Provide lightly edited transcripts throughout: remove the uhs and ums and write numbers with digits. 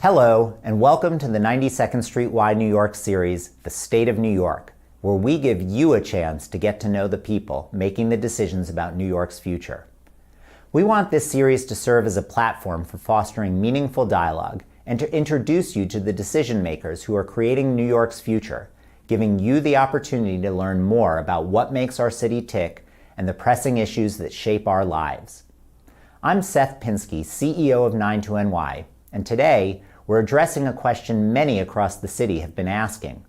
Hello, and welcome to the 92nd Street Y New York series, The State of New York, where we give you a chance to get to know the people making the decisions about New York's future. We want this series to serve as a platform for fostering meaningful dialogue and to introduce you to the decision makers who are creating New York's future, giving you the opportunity to learn more about what makes our city tick and the pressing issues that shape our lives. I'm Seth Pinsky, CEO of 92NY, and today we're addressing a question many across the city have been asking.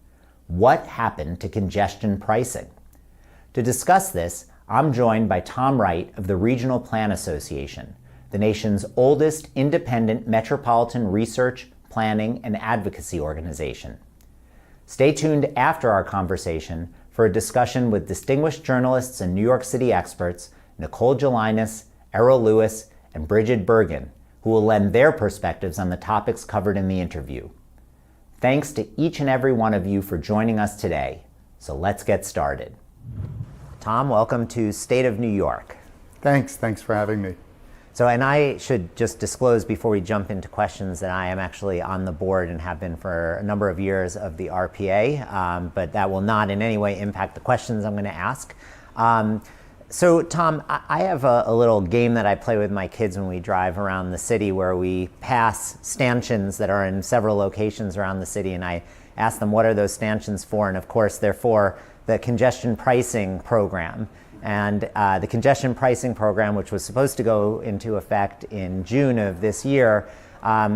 What happened to congestion pricing? To discuss this, I'm joined by Tom Wright of the Regional Plan Association, the nation's oldest independent metropolitan research, planning, and advocacy organization. Stay tuned after our conversation for a discussion with distinguished journalists and New York City experts Nicole Gelinas, Errol Lewis, and Bridget Bergen, who will lend their perspectives on the topics covered in the interview. Thanks to each and every one of you for joining us today. So let's get started. Tom, welcome to State of New York. Thanks for having me. So, and I should just disclose before we jump into questions that I am actually on the board and have been for a number of years of the RPA, but that will not in any way impact the questions I'm going to ask. So Tom, I have a little game that I play with my kids when we drive around the city where we pass stanchions that are in several locations around the city, and I ask them what are those stanchions for, and of course they're for the congestion pricing program. And the congestion pricing program, which was supposed to go into effect in June of this year,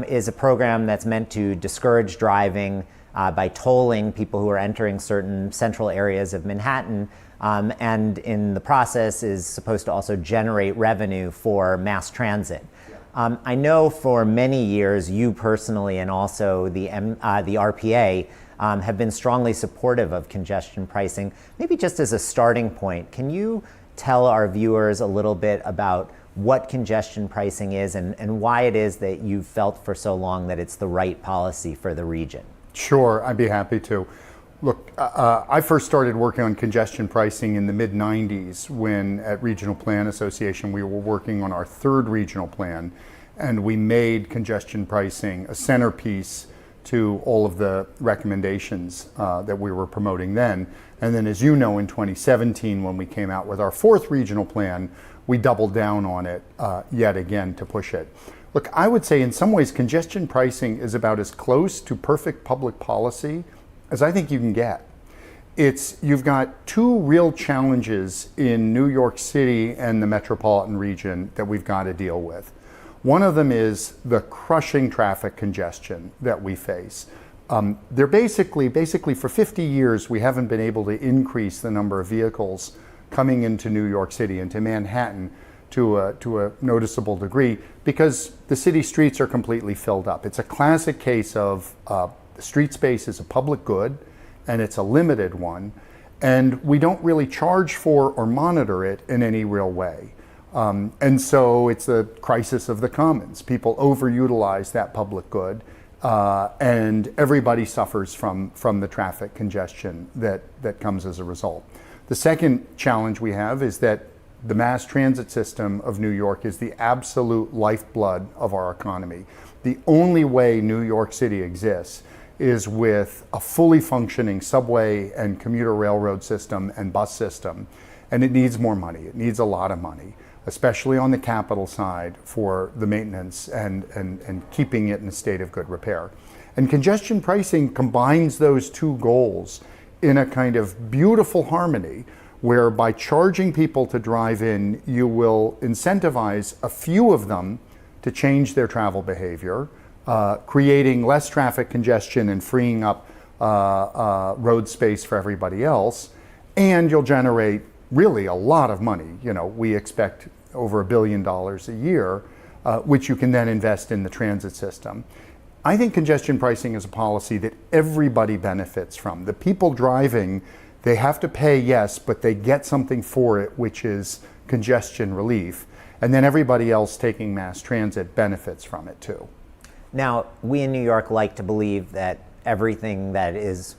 is a program that's meant to discourage driving by tolling people who are entering certain central areas of Manhattan, and in the process is supposed to also generate revenue for mass transit. I know for many years you personally and also the RPA have been strongly supportive of congestion pricing. Maybe just as a starting point, can you tell our viewers a little bit about what congestion pricing is and why it is that you've felt for so long that it's the right policy for the region? Sure, I'd be happy to. Look, I first started working on congestion pricing in the mid-90s when at Regional Plan Association we were working on our third regional plan, and we made congestion pricing a centerpiece to all of the recommendations that we were promoting then. And then, as you know, in 2017 when we came out with our fourth regional plan, we doubled down on it yet again to push it. Look, I would say in some ways congestion pricing is about as close to perfect public policy as I think you can get. You've got two real challenges in New York City and the metropolitan region that we've got to deal with. One of them is the crushing traffic congestion that we face. They're basically for 50 years, we haven't been able to increase the number of vehicles coming into New York City, into Manhattan, to a noticeable degree because the city streets are completely filled up. It's a classic case of the street space is a public good and it's a limited one, and we don't really charge for or monitor it in any real way. And so it's a crisis of the commons. People overutilize that public good and everybody suffers from the traffic congestion that comes as a result. The second challenge we have is that the mass transit system of New York is the absolute lifeblood of our economy. The only way New York City exists is with a fully functioning subway and commuter railroad system and bus system. And it needs more money. It needs a lot of money, especially on the capital side for the maintenance and keeping it in a state of good repair. And congestion pricing combines those two goals in a kind of beautiful harmony where by charging people to drive in, you will incentivize a few of them to change their travel behavior, creating less traffic congestion and freeing up road space for everybody else, and you'll generate really a lot of money. You know, we expect over $1 billion a year, which you can then invest in the transit system. I think congestion pricing is a policy that everybody benefits from. The people driving, they have to pay, yes, but they get something for it, which is congestion relief. And then everybody else taking mass transit benefits from it too. Now, we in New York like to believe that everything that is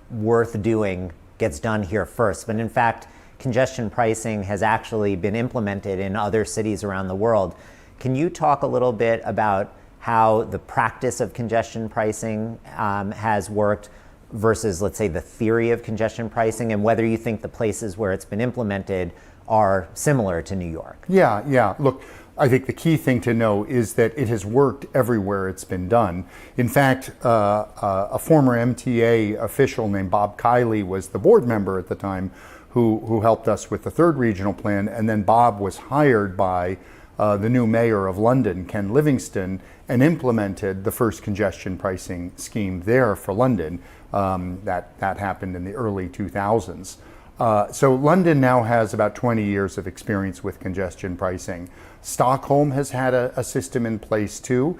worth doing gets done here first, but in fact, congestion pricing has actually been implemented in other cities around the world. Can you talk a little bit about how the practice of congestion pricing has worked versus, let's say, the theory of congestion pricing, and whether you think the places where it's been implemented are similar to New York. Yeah. Look, I think the key thing to know is that it has worked everywhere it's been done. In fact, a former MTA official named Bob Kiley was the board member at the time who helped us with the third regional plan, and then Bob was hired by the new mayor of London, Ken Livingstone, and implemented the first congestion pricing scheme there for London. That happened in the early 2000s. So London now has about 20 years of experience with congestion pricing. Stockholm has had a system in place too.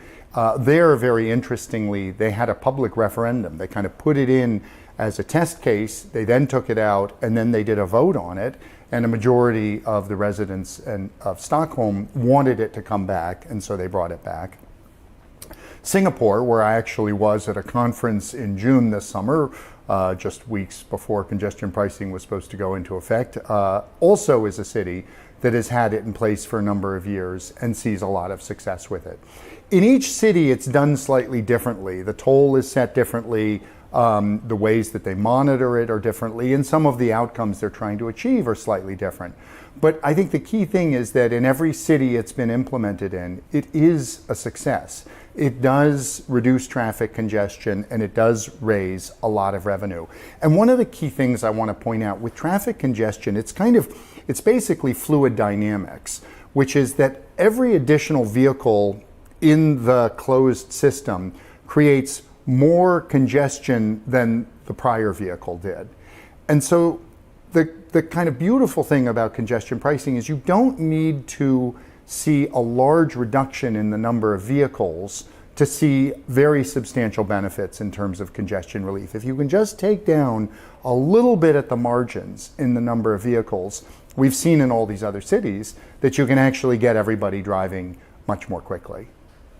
There, very interestingly, they had a public referendum. They kind of put it in as a test case. They then took it out, and then they did a vote on it. And a majority of the residents of Stockholm wanted it to come back, and so they brought it back. Singapore, where I actually was at a conference in June this summer, just weeks before congestion pricing was supposed to go into effect, also is a city that has had it in place for a number of years and sees a lot of success with it. In each city, it's done slightly differently. The toll is set differently. The ways that they monitor it are differently, and some of the outcomes they're trying to achieve are slightly different. But I think the key thing is that in every city it's been implemented in, it is a success. It does reduce traffic congestion, and it does raise a lot of revenue. And one of the key things I want to point out with traffic congestion, it's basically fluid dynamics, which is that every additional vehicle in the closed system creates more congestion than the prior vehicle did. And so the kind of beautiful thing about congestion pricing is you don't need to see a large reduction in the number of vehicles to see very substantial benefits in terms of congestion relief. If you can just take down a little bit at the margins in the number of vehicles, we've seen in all these other cities that you can actually get everybody driving much more quickly.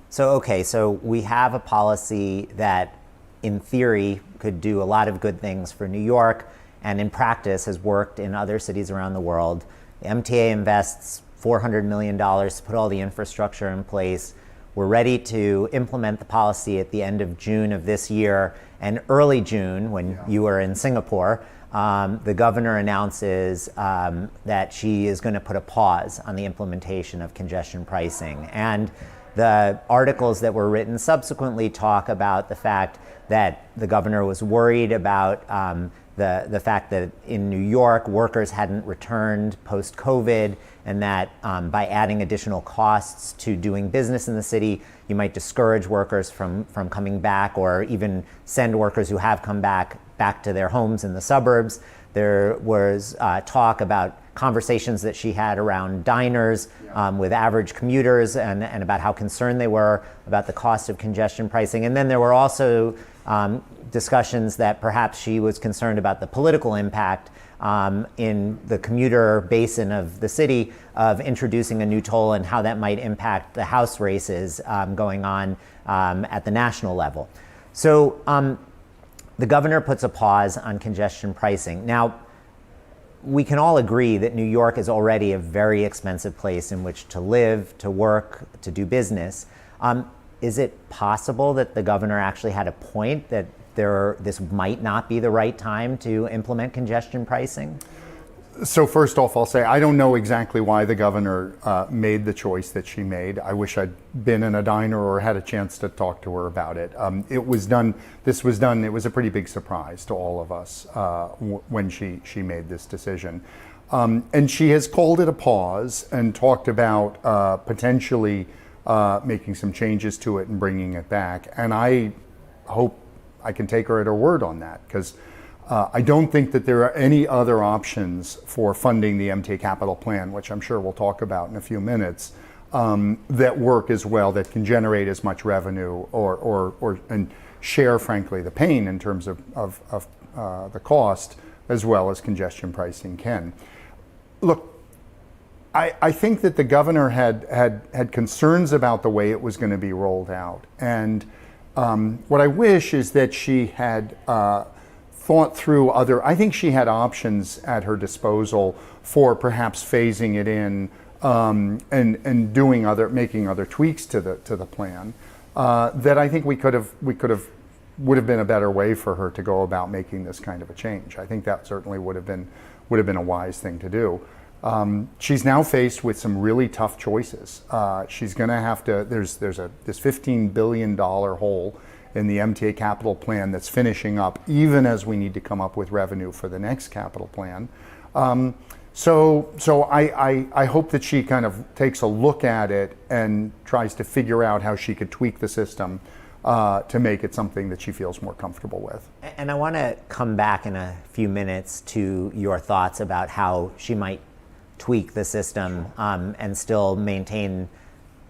So we have a policy that in theory could do a lot of good things for New York, and in practice has worked in other cities around the world. The MTA invests $400 million to put all the infrastructure in place. We're ready to implement the policy at the end of June of this year, and early June, when you were in Singapore, the governor announces that she is going to put a pause on the implementation of congestion pricing. And the articles that were written subsequently talk about the fact that the governor was worried about the fact that in New York, workers hadn't returned post-COVID, and that by adding additional costs to doing business in the city, you might discourage workers from coming back, or even send workers who have come back to their homes in the suburbs. There was talk about conversations that she had around diners with average commuters, and about how concerned they were about the cost of congestion pricing. And then there were also discussions that perhaps she was concerned about the political impact in the commuter basin of the city of introducing a new toll, and how that might impact the House races going on at the national level. So the governor puts a pause on congestion pricing. Now, we can all agree that New York is already a very expensive place in which to live, to work, to do business. Is it possible that the governor actually had a point that this might not be the right time to implement congestion pricing? So first off, I'll say I don't know exactly why the governor made the choice that she made. I wish I'd been in a diner or had a chance to talk to her about it. It was done. It was a pretty big surprise to all of us when she made this decision. And she has called it a pause and talked about potentially making some changes to it and bringing it back. And I hope I can take her at her word on that, because I don't think that there are any other options for funding the MTA capital plan, which I'm sure we'll talk about in a few minutes, that work as well, that can generate as much revenue and share, frankly, the pain in terms of the cost, as well as congestion pricing can. Look, I think that the governor had concerns about the way it was going to be rolled out. And what I wish is that she had thought through I think she had options at her disposal for perhaps phasing it in and making other tweaks to the plan. that I think would have been a better way for her to go about making this kind of a change. I think that certainly would have been a wise thing to do. She's now faced with some really tough choices. She's going to have to. There's this $15 billion hole in the MTA capital plan that's finishing up, even as we need to come up with revenue for the next capital plan. So I hope that she kind of takes a look at it and tries to figure out how she could tweak the system to make it something that she feels more comfortable with. And I want to come back in a few minutes to your thoughts about how she might tweak the system and still maintain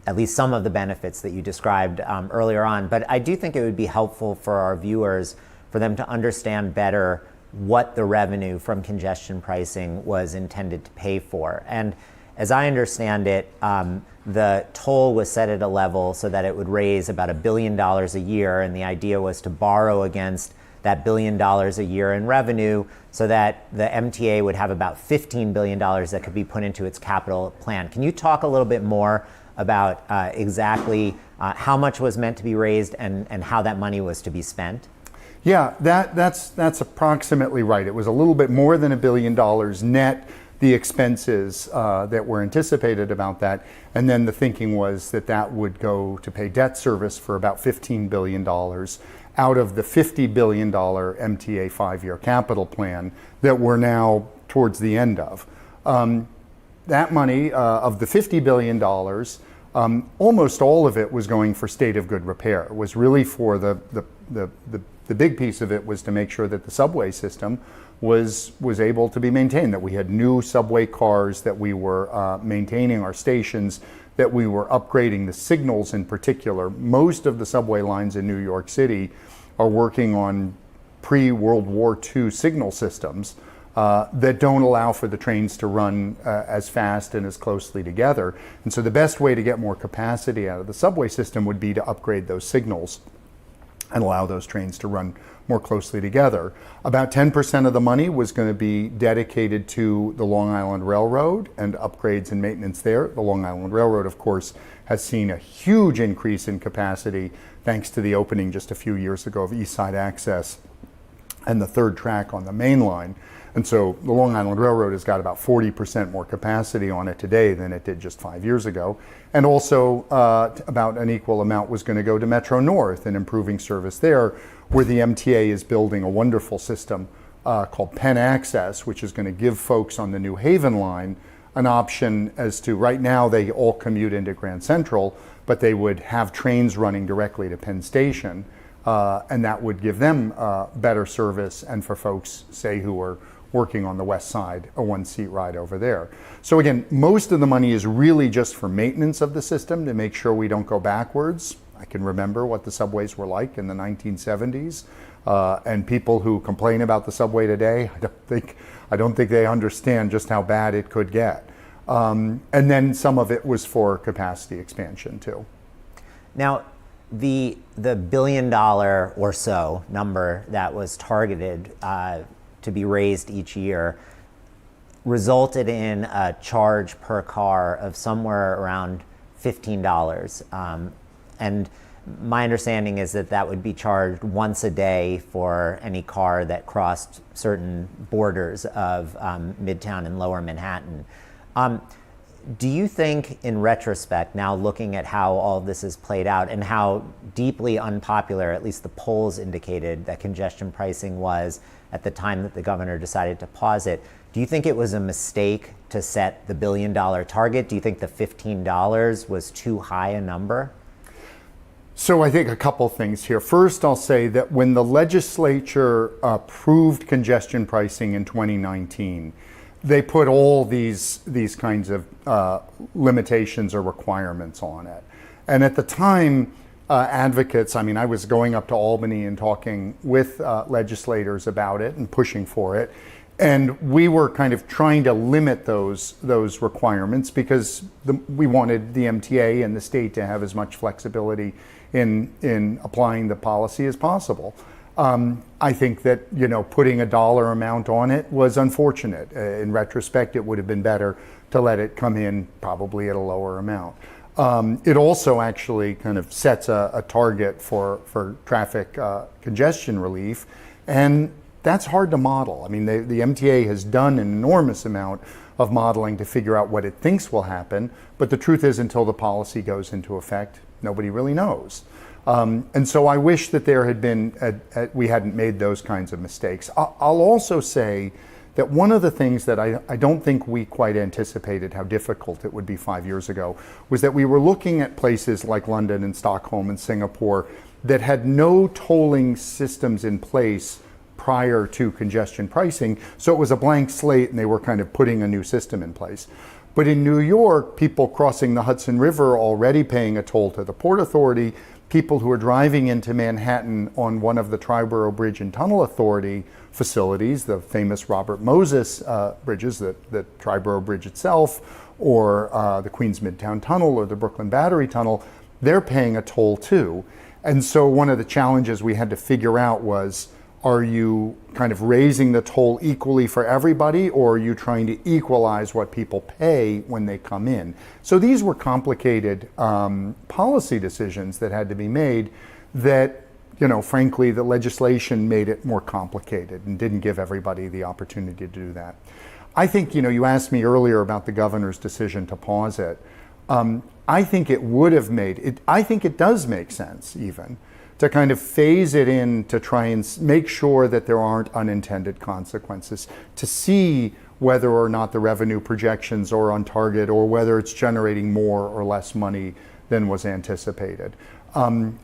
at least some of the benefits that you described earlier on. But I do think it would be helpful for our viewers for them to understand better what the revenue from congestion pricing was intended to pay for. And as I understand it, the toll was set at a level so that it would raise about $1 billion a year, and the idea was to borrow against that $1 billion a year in revenue so that the MTA would have about $15 billion that could be put into its capital plan. Can you talk a little bit more about exactly how much was meant to be raised and how that money was to be spent? Yeah, that's approximately right. It was a little bit more than $1 billion net, the expenses that were anticipated about that. And then the thinking was that that would go to pay debt service for about $15 billion out of the $50 billion MTA 5-year capital plan that we're now towards the end of. That money, of the $50 billion, almost all of it was going for state of good repair. It was really for the big piece of it was to make sure that the subway system was able to be maintained, that we had new subway cars, that we were maintaining our stations, that we were upgrading the signals in particular. Most of the subway lines in New York City are working on pre-World War II signal systems that don't allow for the trains to run as fast and as closely together. And so the best way to get more capacity out of the subway system would be to upgrade those signals and allow those trains to run more closely together. About 10% of the money was going to be dedicated to the Long Island Railroad and upgrades and maintenance there. The Long Island Railroad, of course, has seen a huge increase in capacity thanks to the opening just a few years ago of East Side Access and the third track on the main line. And so the Long Island Railroad has got about 40% more capacity on it today than it did just 5 years ago. And also about an equal amount was going to go to Metro North and improving service there, where the MTA is building a wonderful system called Penn Access, which is going to give folks on the New Haven line an option as to, right now they all commute into Grand Central, but they would have trains running directly to Penn Station, and that would give them better service, and for folks, say, who are working on the west side, a one-seat ride over there. So again, most of the money is really just for maintenance of the system to make sure we don't go backwards. I can remember what the subways were like in the 1970s, and people who complain about the subway today, I don't think they understand just how bad it could get. And then some of it was for capacity expansion too. Now, the $1 billion or so number that was targeted to be raised each year resulted in a charge per car of somewhere around $15. And my understanding is that that would be charged once a day for any car that crossed certain borders of Midtown and Lower Manhattan. Do you think, in retrospect, now looking at how all this is played out and how deeply unpopular, at least the polls indicated, that congestion pricing was at the time that the governor decided to pause it, do you think it was a mistake to set the $1 billion target? Do you think the $15 was too high a number? So I think a couple things here. First, I'll say that when the legislature approved congestion pricing in 2019, they put all these kinds of limitations or requirements on it. And at the time, advocates, I was going up to Albany and talking with legislators about it and pushing for it. And we were kind of trying to limit those requirements because we wanted the MTA and the state to have as much flexibility in applying the policy as possible. I think that, putting a dollar amount on it was unfortunate. In retrospect, it would have been better to let it come in probably at a lower amount. It also actually kind of sets a target for traffic congestion relief, and that's hard to model. I mean, the MTA has done an enormous amount of modeling to figure out what it thinks will happen, but the truth is, until the policy goes into effect, nobody really knows. And so I wish that there had been, we hadn't made those kinds of mistakes. I'll also say that one of the things that I don't think we quite anticipated how difficult it would be 5 years ago was that we were looking at places like London and Stockholm and Singapore that had no tolling systems in place prior to congestion pricing. So it was a blank slate and they were kind of putting a new system in place. But in New York, people crossing the Hudson River are already paying a toll to the Port Authority. People who are driving into Manhattan on one of the Triborough Bridge and Tunnel Authority facilities, the famous Robert Moses bridges, the Triborough Bridge itself, or the Queens Midtown Tunnel or the Brooklyn Battery Tunnel, they're paying a toll too. And so one of the challenges we had to figure out was, are you kind of raising the toll equally for everybody, or are you trying to equalize what people pay when they come in? So these were complicated policy decisions that had to be made that, you know, frankly, the legislation made it more complicated and didn't give everybody the opportunity to do that. I think, you know, you asked me earlier about the governor's decision to pause it. I think it would have made it, I think it does make sense even to kind of phase it in to try and make sure that there aren't unintended consequences, to see whether or not the revenue projections are on target or whether it's generating more or less money than was anticipated.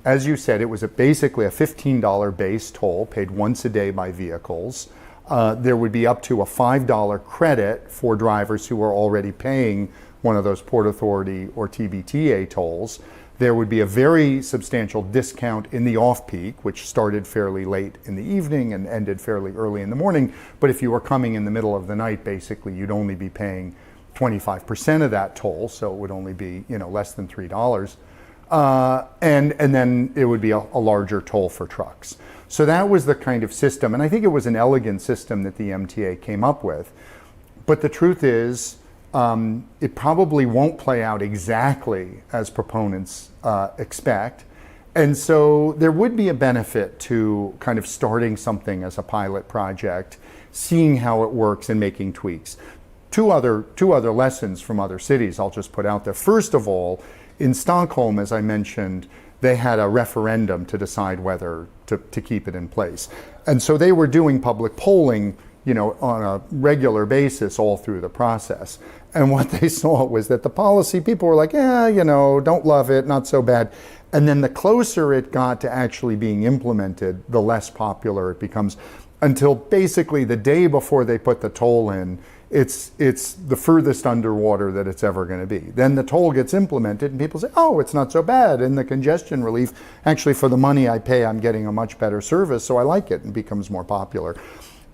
As you said, it was basically a $15 base toll paid once a day by vehicles. There would be up to a $5 credit for drivers who are already paying one of those Port Authority or TBTA tolls. There would be a very substantial discount in the off-peak, which started fairly late in the evening and ended fairly early in the morning. But if you were coming in the middle of the night, basically, you'd only be paying 25% of that toll, so it would only be, you know, less than $3. And then it would be a larger toll for trucks. So that was the kind of system, and I think it was an elegant system that the MTA came up with. But the truth is, it probably won't play out exactly as proponents expect. And so there would be a benefit to kind of starting something as a pilot project, seeing how it works and making tweaks. Two other lessons from other cities I'll just put out there. First of all, in Stockholm, as I mentioned, they had a referendum to decide whether to keep it in place. And so they were doing public polling, you know, on a regular basis all through the process. And what they saw was that the policy, people were like, yeah, you know, don't love it, not so bad. And then the closer it got to actually being implemented, the less popular it becomes, until basically the day before they put the toll in, it's the furthest underwater that it's ever going to be. Then the toll gets implemented and people say, oh, it's not so bad. And the congestion relief, actually for the money I pay, I'm getting a much better service, so I like it, and becomes more popular.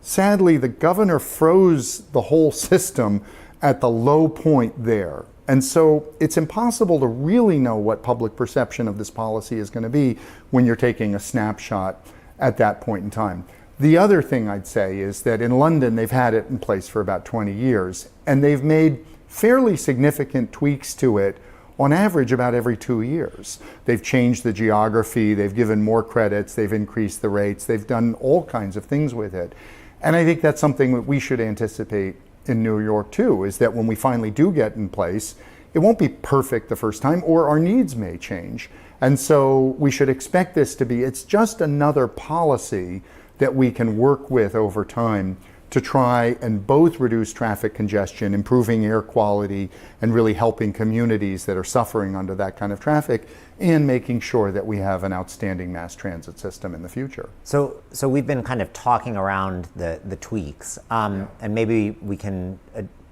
Sadly, the governor froze the whole system at the low point there. And so it's impossible to really know what public perception of this policy is going to be when you're taking a snapshot at that point in time. The other thing I'd say is that in London, they've had it in place for about 20 years, and they've made fairly significant tweaks to it on average about every 2 years. They've changed the geography, they've given more credits, they've increased the rates, they've done all kinds of things with it. And I think that's something that we should anticipate in New York too, is that when we finally do get in place, it won't be perfect the first time, or our needs may change. And so we should expect this to be, it's just another policy that we can work with over time to try and both reduce traffic congestion, improving air quality, and really helping communities that are suffering under that kind of traffic, and making sure that we have an outstanding mass transit system in the future. So we've been kind of talking around the tweaks, and maybe we can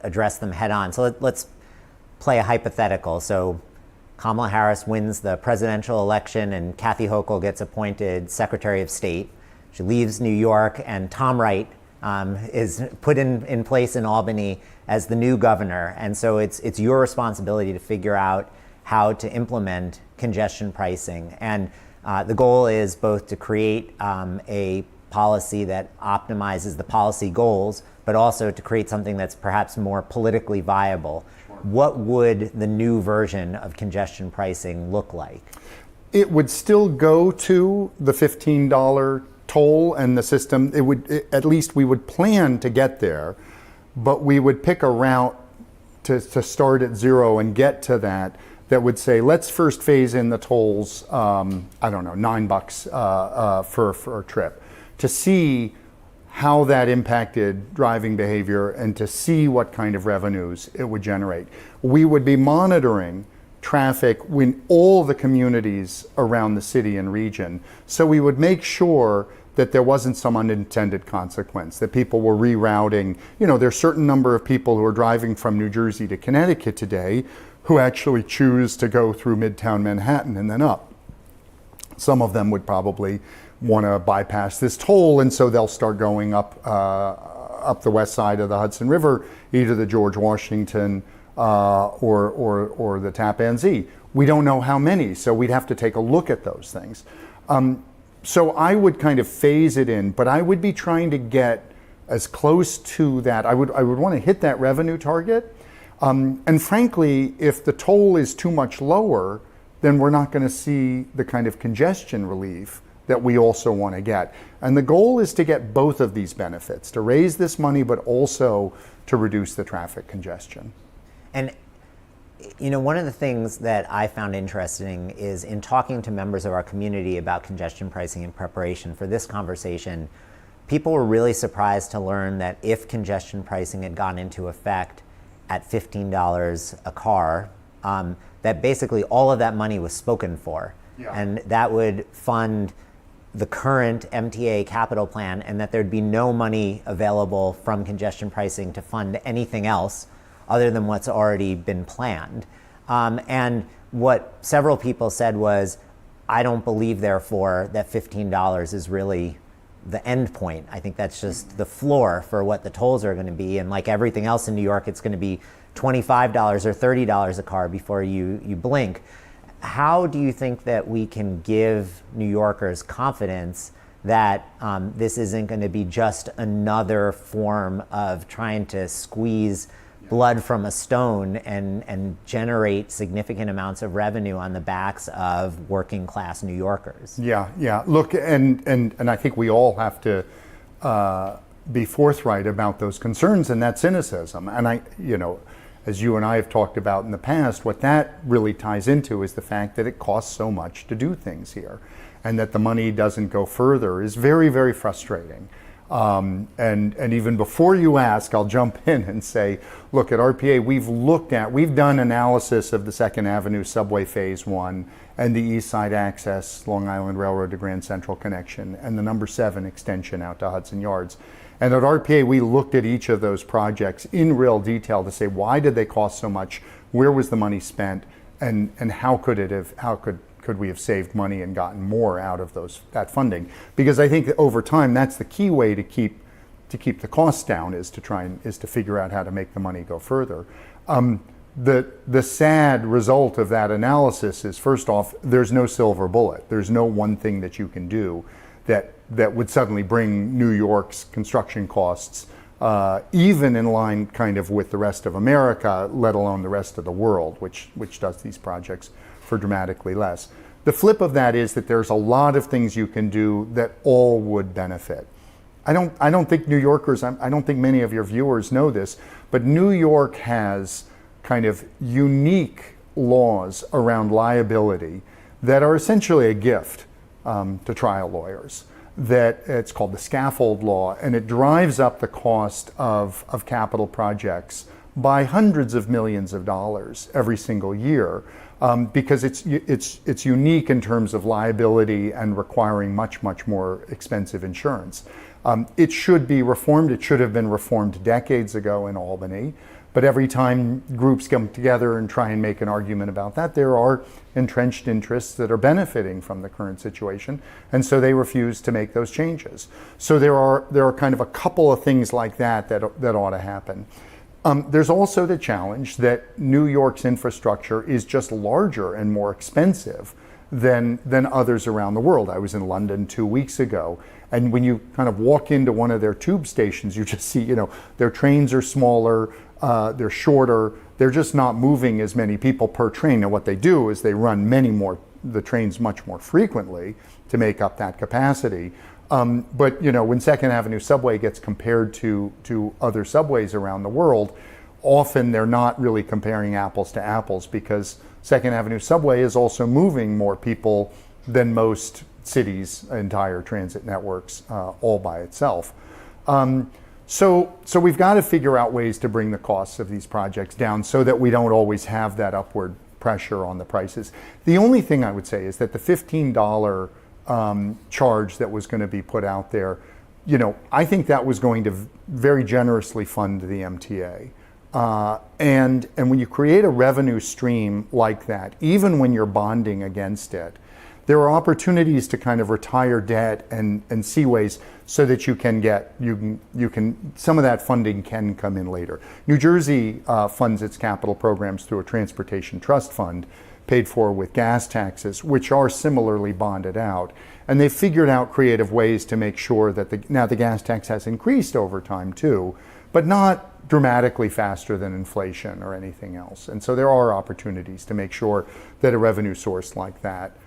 address them head on. So let's play a hypothetical. So Kamala Harris wins the presidential election and Kathy Hochul gets appointed Secretary of State. She leaves New York, and Tom Wright is put in place in Albany as the new governor. And so it's your responsibility to figure out how to implement congestion pricing. And the goal is both to create a policy that optimizes the policy goals, but also to create something that's perhaps more politically viable. Sure. what would the new version of congestion pricing look like? It would still go to the $15 toll and the system. At least we would plan to get there, but we would pick a route to start at zero and get to that would say, let's first phase in the tolls, I don't know, $9 for a trip, to see how that impacted driving behavior and to see what kind of revenues it would generate. We would be monitoring traffic in all the communities around the city and region, so we would make sure that there wasn't some unintended consequence, that people were rerouting. There's a certain number of people who are driving from New Jersey to Connecticut today who actually choose to go through Midtown Manhattan and then up. Some of them would probably want to bypass this toll, and so they'll start going up the west side of the Hudson River, either the George Washington or the Tappan Zee. We don't know how many, so we'd have to take a look at those things. So I would kind of phase it in, but I would be trying to get as close to that. I would want to hit that revenue target. And frankly, if the toll is too much lower, then we're not going to see the kind of congestion relief that we also want to get. And the goal is to get both of these benefits, to raise this money, but also to reduce the traffic congestion. And one of the things that I found interesting is in talking to members of our community about congestion pricing in preparation for this conversation, people were really surprised to learn that if congestion pricing had gone into effect at $15 a car, that basically all of that money was spoken for. Yeah. And that would fund the current MTA capital plan, and that there'd be no money available from congestion pricing to fund anything else other than what's already been planned. And what several people said was, I don't believe, therefore, that $15 is really the end point. I think that's just the floor for what the tolls are going to be. And like everything else in New York, it's going to be $25 or $30 a car before you blink. How do you think that we can give New Yorkers confidence that this isn't going to be just another form of trying to squeeze blood from a stone and generate significant amounts of revenue on the backs of working class New Yorkers? Yeah. Look, and I think we all have to be forthright about those concerns and that cynicism. And as you and I have talked about in the past, what that really ties into is the fact that it costs so much to do things here, and that the money doesn't go further is very, very frustrating. And even before you ask, I'll jump in and say, look, at RPA, we've done analysis of the Second Avenue Subway Phase 1 and the East Side Access, Long Island Railroad to Grand Central connection, and the number 7 extension out to Hudson Yards. And at RPA, we looked at each of those projects in real detail to say, why did they cost so much? Where was the money spent? And how could we have saved money and gotten more out of that funding? Because I think that over time, that's the key way to keep the costs down, is to figure out how to make the money go further. The sad result of that analysis is, first off, there's no silver bullet. There's no one thing that you can do that would suddenly bring New York's construction costs even in line kind of with the rest of America, let alone the rest of the world, which does these projects for dramatically less. The flip of that is that there's a lot of things you can do that all would benefit. I don't think New Yorkers, I don't think many of your viewers know this, but New York has kind of unique laws around liability that are essentially a gift to trial lawyers. That it's called the scaffold law, and it drives up the cost of capital projects by hundreds of millions of dollars every single year, because it's unique in terms of liability and requiring much more expensive insurance. It should be reformed. It should have been reformed decades ago in Albany. But every time groups come together and try and make an argument about that, there are entrenched interests that are benefiting from the current situation, and so they refuse to make those changes. So there are kind of a couple of things like that ought to happen. There's also the challenge that New York's infrastructure is just larger and more expensive than others around the world. I was in London 2 weeks ago, And when you kind of walk into one of their tube stations, you just see, their trains are smaller, they're shorter, they're just not moving as many people per train. And what they do is they run the trains much more frequently to make up that capacity. But when Second Avenue subway gets compared to other subways around the world, often they're not really comparing apples to apples, because Second Avenue subway is also moving more people than most cities' entire transit networks all by itself. So we've got to figure out ways to bring the costs of these projects down so that we don't always have that upward pressure on the prices. The only thing I would say is that the $15 charge that was going to be put out there, I think that was going to very generously fund the MTA. And when you create a revenue stream like that, even when you're bonding against it, there are opportunities to kind of retire debt and see ways so that you can some of that funding can come in later. New Jersey funds its capital programs through a transportation trust fund paid for with gas taxes, which are similarly bonded out. And they've figured out creative ways to make sure that now the gas tax has increased over time too, but not dramatically faster than inflation or anything else. And so there are opportunities to make sure that a revenue source like that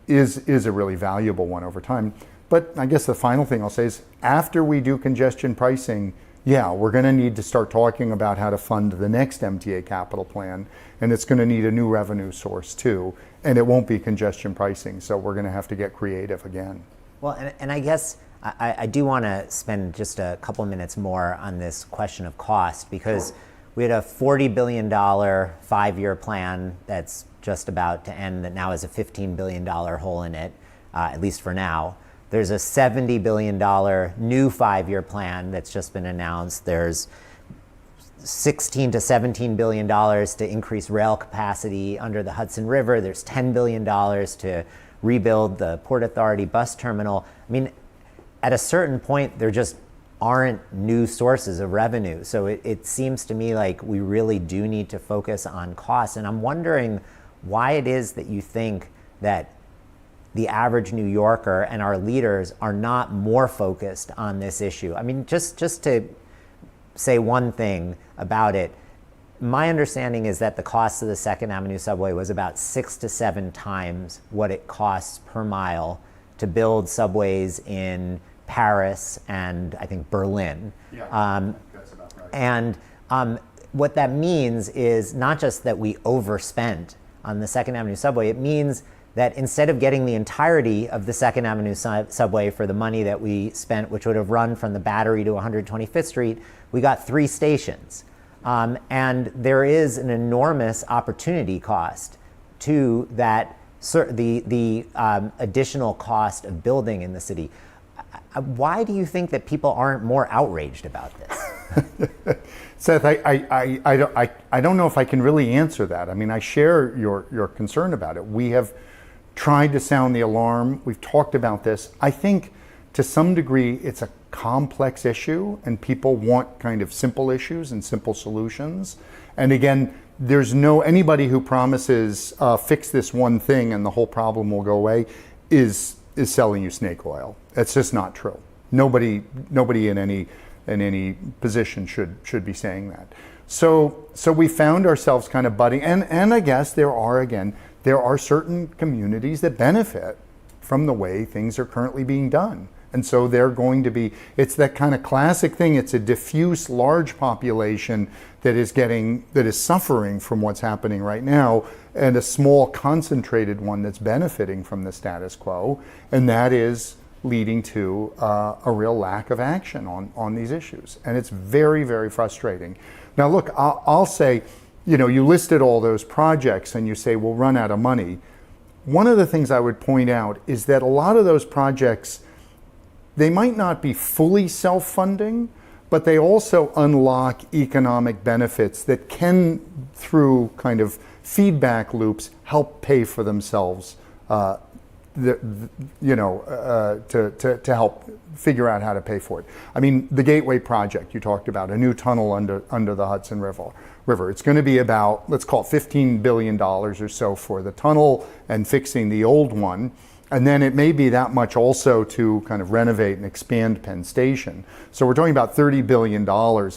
is a really valuable one over time. But I guess the final thing I'll say is, after we do congestion pricing, we're going to need to start talking about how to fund the next MTA capital plan, and it's going to need a new revenue source too, and it won't be congestion pricing, so we're going to have to get creative again. Well, and I guess I do want to spend just a couple minutes more on this question of cost, because we had a $40 billion 5-year plan that's just about to end, that now has a $15 billion hole in it, at least for now. There's a $70 billion new 5-year plan that's just been announced. There's $16 to $17 billion to increase rail capacity under the Hudson River. There's $10 billion to rebuild the Port Authority bus terminal. I mean, at a certain point, there just aren't new sources of revenue. So it seems to me like we really do need to focus on costs. And I'm wondering why it is that you think that the average New Yorker and our leaders are not more focused on this issue. I mean, just to say one thing about it, my understanding is that the cost of the Second Avenue subway was about 6 to 7 times what it costs per mile to build subways in Paris and I think Berlin. That's about right. And what that means is not just that we overspent on the Second Avenue subway, it means that instead of getting the entirety of the Second Avenue subway for the money that we spent, which would have run from the Battery to 125th Street, we got 3 stations. And there is an enormous opportunity cost to that, the additional cost of building in the city. Why do you think that people aren't more outraged about this? Seth, I don't know if I can really answer that. I mean, I share your concern about it. We have tried to sound the alarm. We've talked about this. I think to some degree it's a complex issue, and people want kind of simple issues and simple solutions. And again, there's anybody who promises fix this one thing and the whole problem will go away is selling you snake oil. That's just not true. Nobody in any position should be saying that. So we found ourselves kind of butting, and I guess there are certain communities that benefit from the way things are currently being done. And so they're going to be, it's that kind of classic thing, it's a diffuse large population that is suffering from what's happening right now, and a small concentrated one that's benefiting from the status quo, and that is leading to a real lack of action on these issues. And it's very, very frustrating. Now look, I'll say, you listed all those projects and you say we'll run out of money. One of the things I would point out is that a lot of those projects, they might not be fully self-funding, but they also unlock economic benefits that can, through kind of feedback loops, help pay for themselves, to help figure out how to pay for it. I mean, the Gateway project you talked about, a new tunnel under the Hudson River. It's going to be about, let's call it $15 billion or so for the tunnel and fixing the old one. And then it may be that much also to kind of renovate and expand Penn Station. So we're talking about $30 billion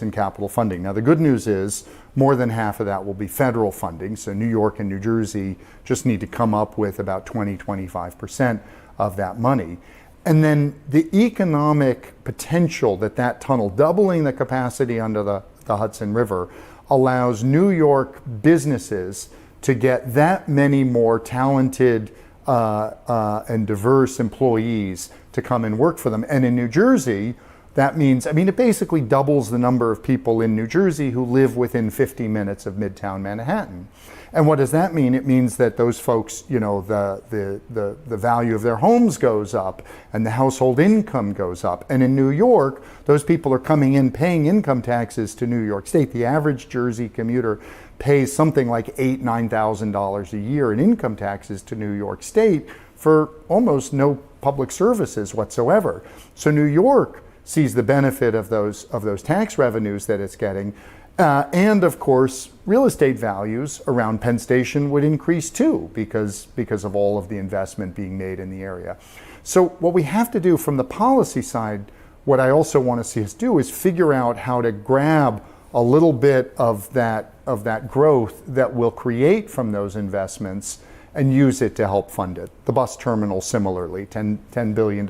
in capital funding. Now the good news is more than half of that will be federal funding. So New York and New Jersey just need to come up with about 20-25% of that money. And then the economic potential that tunnel, doubling the capacity under the Hudson River, allows New York businesses to get that many more talented and diverse employees to come and work for them. And in New Jersey, that means, it basically doubles the number of people in New Jersey who live within 50 minutes of Midtown Manhattan. And what does that mean? It means that those folks, the value of their homes goes up and the household income goes up. And in New York, those people are coming in paying income taxes to New York State. The average Jersey commuter pays something like $8,000-9,000 a year in income taxes to New York State for almost no public services whatsoever. So New York sees the benefit of those tax revenues that it's getting. And of course, real estate values around Penn Station would increase too because of all of the investment being made in the area. So what we have to do from the policy side, what I also want to see us do is figure out how to grab a little bit of that growth that we'll create from those investments and use it to help fund it. The bus terminal similarly, $10 billion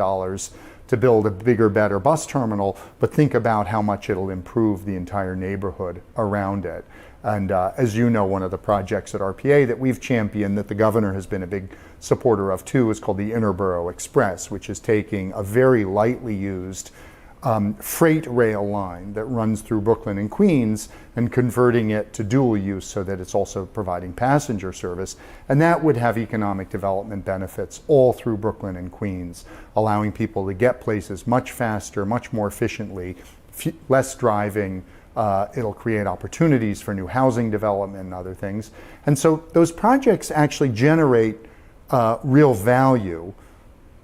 to build a bigger, better bus terminal, but think about how much it'll improve the entire neighborhood around it. And as you know, one of the projects at RPA that we've championed, that the governor has been a big supporter of too, is called the Interborough Express, which is taking a very lightly used freight rail line that runs through Brooklyn and Queens and converting it to dual use so that it's also providing passenger service. And that would have economic development benefits all through Brooklyn and Queens, allowing people to get places much faster, much more efficiently, less driving. It'll create opportunities for new housing development and other things. And so those projects actually generate real value.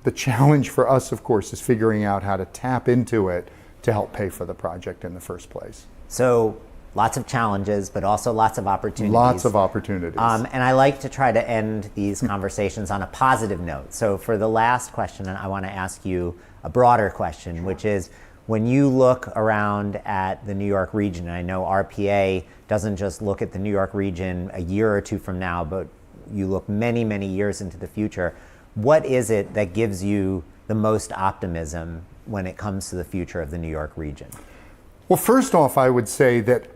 The challenge for us, of course, is figuring out how to tap into it to help pay for the project in the first place. So lots of challenges, but also lots of opportunities. Lots of opportunities. And I like to try to end these conversations on a positive note. So for the last question, I want to ask you a broader question, which is, when you look around at the New York region, and I know RPA doesn't just look at the New York region a year or two from now, but you look many, many years into the future, what is it that gives you the most optimism when it comes to the future of the New York region? Well, first off, I would say that,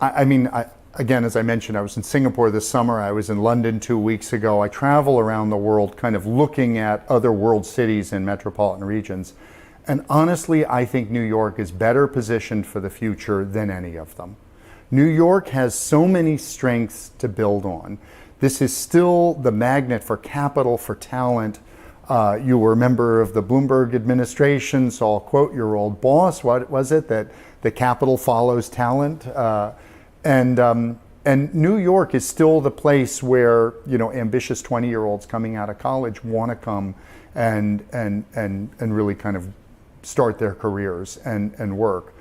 again, as I mentioned, I was in Singapore this summer. I was in London 2 weeks ago. I travel around the world kind of looking at other world cities and metropolitan regions. And honestly, I think New York is better positioned for the future than any of them. New York has so many strengths to build on. This is still the magnet for capital, for talent. You were a member of the Bloomberg administration, so I'll quote your old boss. What was it? That the capital follows talent. And New York is still the place where, ambitious 20-year-olds coming out of college want to come and really kind of start their careers and work.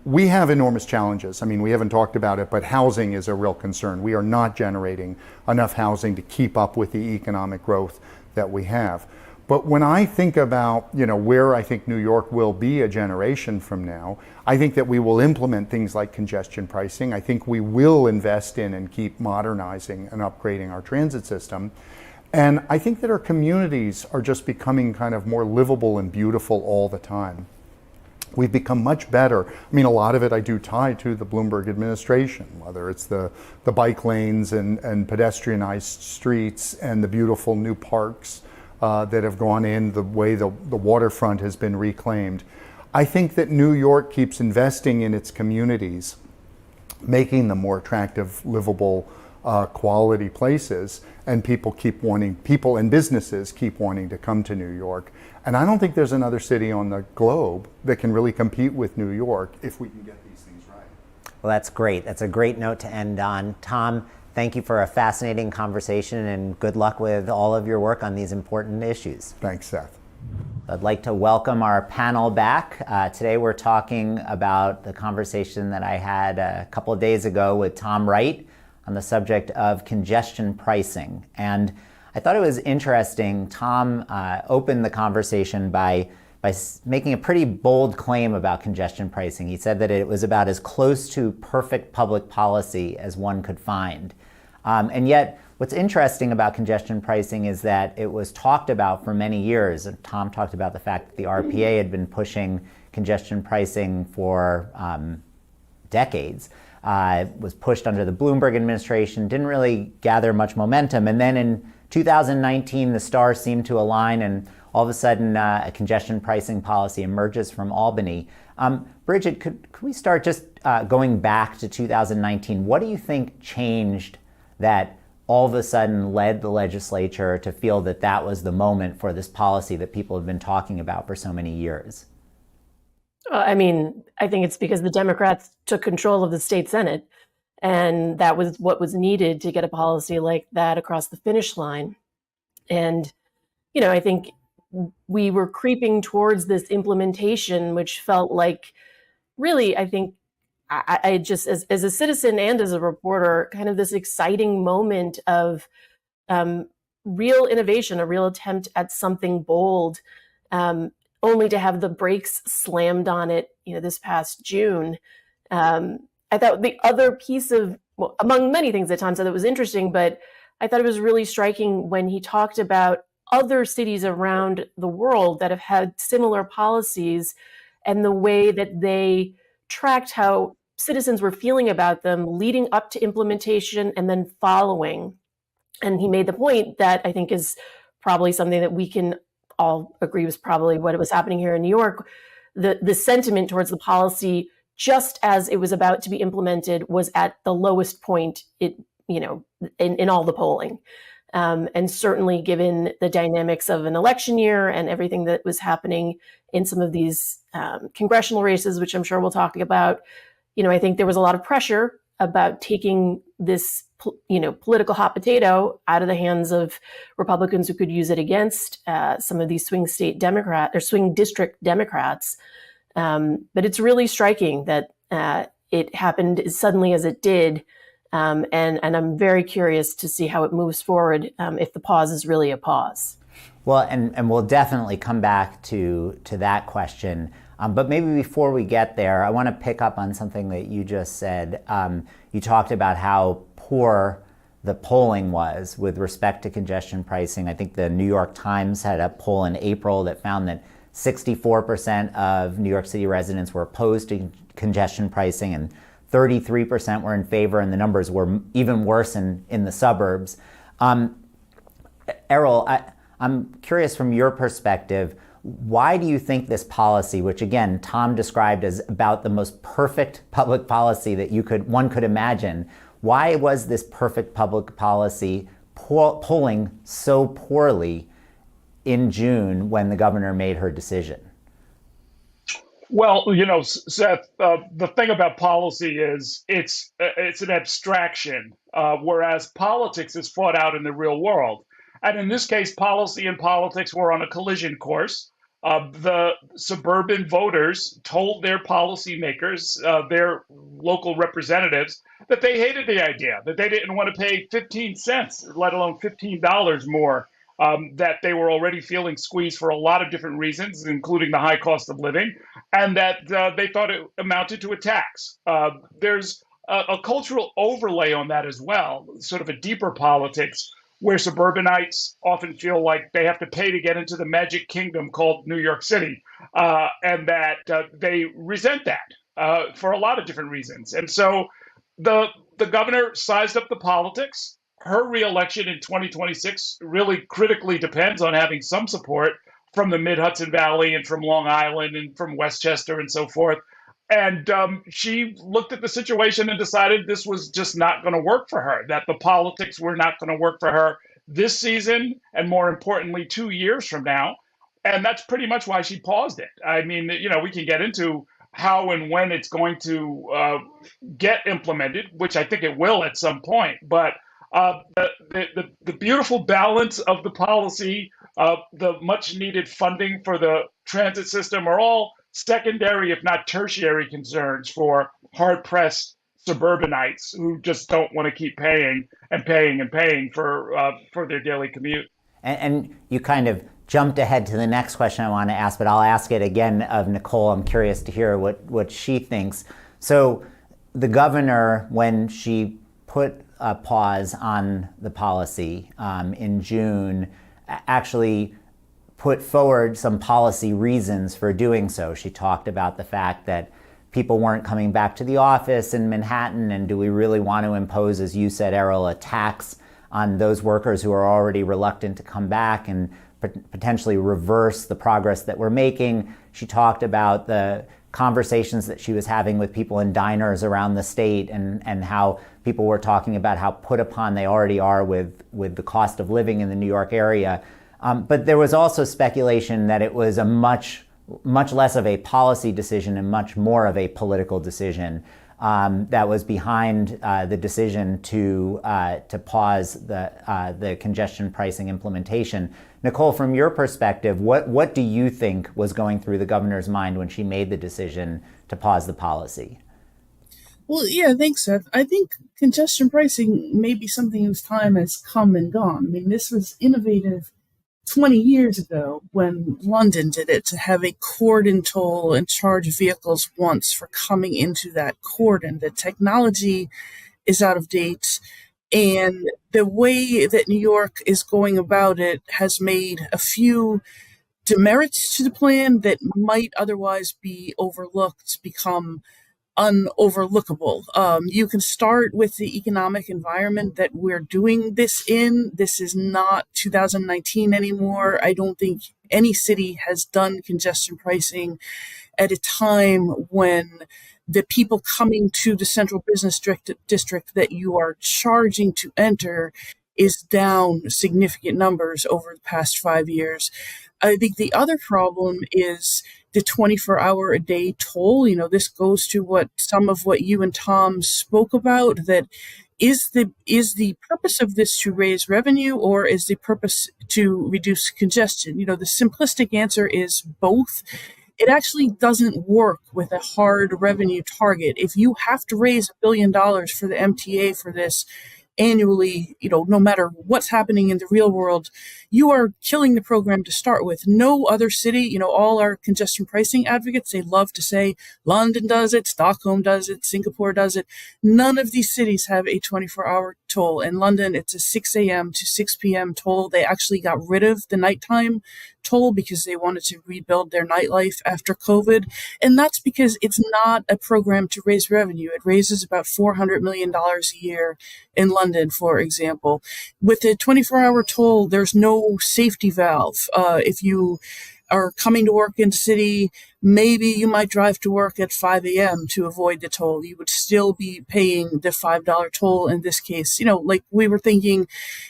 We have enormous challenges. We haven't talked about it, but housing is a real concern. We are not generating enough housing to keep up with the economic growth that we have. But when I think about, where I think New York will be a generation from now, I think that we will implement things like congestion pricing. I think we will invest in and keep modernizing and upgrading our transit system. And I think that our communities are just becoming kind of more livable and beautiful all the time. We've become much better. A lot of it I do tie to the Bloomberg administration, whether it's the bike lanes and pedestrianized streets and the beautiful new parks that have gone in, the way the waterfront has been reclaimed. I think that New York keeps investing in its communities, making them more attractive, livable, quality places, and people and businesses keep wanting to come to New York. And I don't think there's another city on the globe that can really compete with New York if we can get these things right. Well, that's great. That's a great note to end on. Tom, thank you for a fascinating conversation, and good luck with all of your work on these important issues. Thanks, Seth. I'd like to welcome our panel back. Today we're talking about the conversation that I had a couple of days ago with Tom Wright on the subject of congestion pricing. And I thought it was interesting. Tom opened the conversation by making a pretty bold claim about congestion pricing. He said that it was about as close to perfect public policy as one could find. And yet, what's interesting about congestion pricing is that it was talked about for many years. And Tom talked about the fact that the RPA had been pushing congestion pricing for decades. Was pushed under the Bloomberg administration, didn't really gather much momentum. And then in 2019, the stars seemed to align, and all of a sudden, a congestion pricing policy emerges from Albany. Bridget, could we start just going back to 2019? What do you think changed that all of a sudden led the legislature to feel that that was the moment for this policy that people have been talking about for so many years? I mean, I think it's because the Democrats took control of the state Senate, and that was what was needed to get a policy like that across the finish line. And, I think we were creeping towards this implementation, which felt like really, I think, I just, as a citizen and as a reporter, kind of this exciting moment of real innovation, a real attempt at something bold, only to have the brakes slammed on it, this past June. I thought the other piece of, well, among many things that Tom said that was interesting, but I thought it was really striking when he talked about other cities around the world that have had similar policies and the way that they tracked how citizens were feeling about them leading up to implementation and then following. And he made the point that I think is probably something that we can all agree was probably what was happening here in New York. The sentiment towards the policy, just as it was about to be implemented, was at the lowest point in all the polling. And certainly given the dynamics of an election year and everything that was happening in some of these congressional races, which I'm sure we'll talk about, I think there was a lot of pressure about taking this, political hot potato out of the hands of Republicans who could use it against some of these swing district Democrats. But it's really striking that it happened as suddenly as it did. And I'm very curious to see how it moves forward, if the pause is really a pause. Well, and we'll definitely come back to that question. But maybe before we get there, I want to pick up on something that you just said. You talked about how poor the polling was with respect to congestion pricing. I think the New York Times had a poll in April that found that 64% of New York City residents were opposed to congestion pricing and 33% were in favor, and the numbers were even worse in the suburbs. Errol, I'm curious from your perspective, why do you think this policy, which again, Tom described as about the most perfect public policy that one could imagine, why was this perfect public policy polling so poorly in June when the governor made her decision? Well, Seth, the thing about policy is it's an abstraction, whereas politics is fought out in the real world. And in this case, policy and politics were on a collision course. The suburban voters told their policymakers, their local representatives, that they hated the idea, that they didn't want to pay 15 cents, let alone $15 more, that they were already feeling squeezed for a lot of different reasons, including the high cost of living, and that they thought it amounted to a tax. There's a cultural overlay on that as well, sort of a deeper politics, where suburbanites often feel like they have to pay to get into the magic kingdom called New York City, and that they resent that for a lot of different reasons. And so the governor sized up the politics. Her reelection in 2026 really critically depends on having some support from the Mid-Hudson Valley and from Long Island and from Westchester and so forth. And she looked at the situation and decided this was just not going to work for her, that the politics were not going to work for her this season, and more importantly, 2 years from now. And that's pretty much why she paused it. I mean, we can get into how and when it's going to get implemented, which I think it will at some point. But the beautiful balance of the policy, the much needed funding for the transit system are all secondary, if not tertiary, concerns for hard-pressed suburbanites who just don't want to keep paying and paying and paying for their daily commute. And you kind of jumped ahead to the next question I want to ask, but I'll ask it again of Nicole. I'm curious to hear what she thinks. So the governor, when she put a pause on the policy in June, actually put forward some policy reasons for doing so. She talked about the fact that people weren't coming back to the office in Manhattan, and do we really want to impose, as you said, Errol, a tax on those workers who are already reluctant to come back and potentially reverse the progress that we're making. She talked about the conversations that she was having with people in diners around the state, and how people were talking about how put upon they already are with the cost of living in the New York area. But there was also speculation that it was a much less of a policy decision and much more of a political decision that was behind the decision to pause the congestion pricing implementation. Nicole, from your perspective, what do you think was going through the governor's mind when she made the decision to pause the policy? Well, yeah, thanks, Seth. I think congestion pricing may be something whose time has come and gone. I mean, this was innovative 20 years ago when London did it, to have a cordon toll and charge vehicles once for coming into that cordon. The technology is out of date, and the way that New York is going about it has made a few demerits to the plan that might otherwise be overlooked become unoverlookable. You can start with the economic environment that we're doing this in. This is not 2019 anymore. I don't think any city has done congestion pricing at a time when the people coming to the central business district that you are charging to enter is down significant numbers over the past 5 years. I think the other problem is the 24-hour-a-day toll. You know, this goes to some of what you and Tom spoke about, that is the purpose of this to raise revenue, or is the purpose to reduce congestion? You know, the simplistic answer is both. It actually doesn't work with a hard revenue target. If you have to raise $1 billion for the MTA for this annually, you know, no matter what's happening in the real world, you are killing the program to start with. No other city, you know, all our congestion pricing advocates, they love to say London does it, Stockholm does it, Singapore does it. None of these cities have a 24-hour toll. In London, it's a 6 a.m. to 6 p.m. toll. They actually got rid of the nighttime toll because they wanted to rebuild their nightlife after COVID. And that's because it's not a program to raise revenue. It raises about $400 million a year in London, for example. With the 24-hour toll, there's no safety valve. If you are coming to work in the city, maybe you might drive to work at 5 a.m. to avoid the toll. You would still be paying the $5 toll in this case. You know, like we were thinking,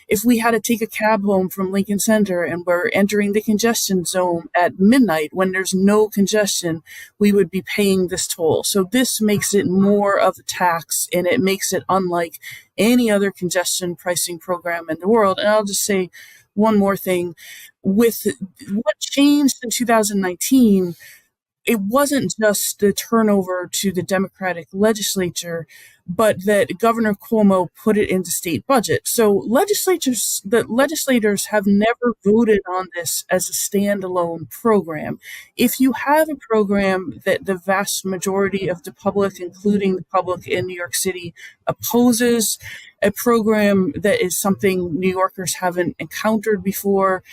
if we had to take a cab home from Lincoln Center and we're entering the congestion zone at midnight when there's no congestion, we would be paying this toll. So this makes it more of a tax, and it makes it unlike any other congestion pricing program in the world. And I'll just say one more thing. With what changed in 2019, it wasn't just the turnover to the Democratic legislature, but that Governor Cuomo put it into state budget. So the legislators have never voted on this as a standalone program. If you have a program that the vast majority of the public, including the public in New York City, opposes, a program that is something New Yorkers haven't encountered before,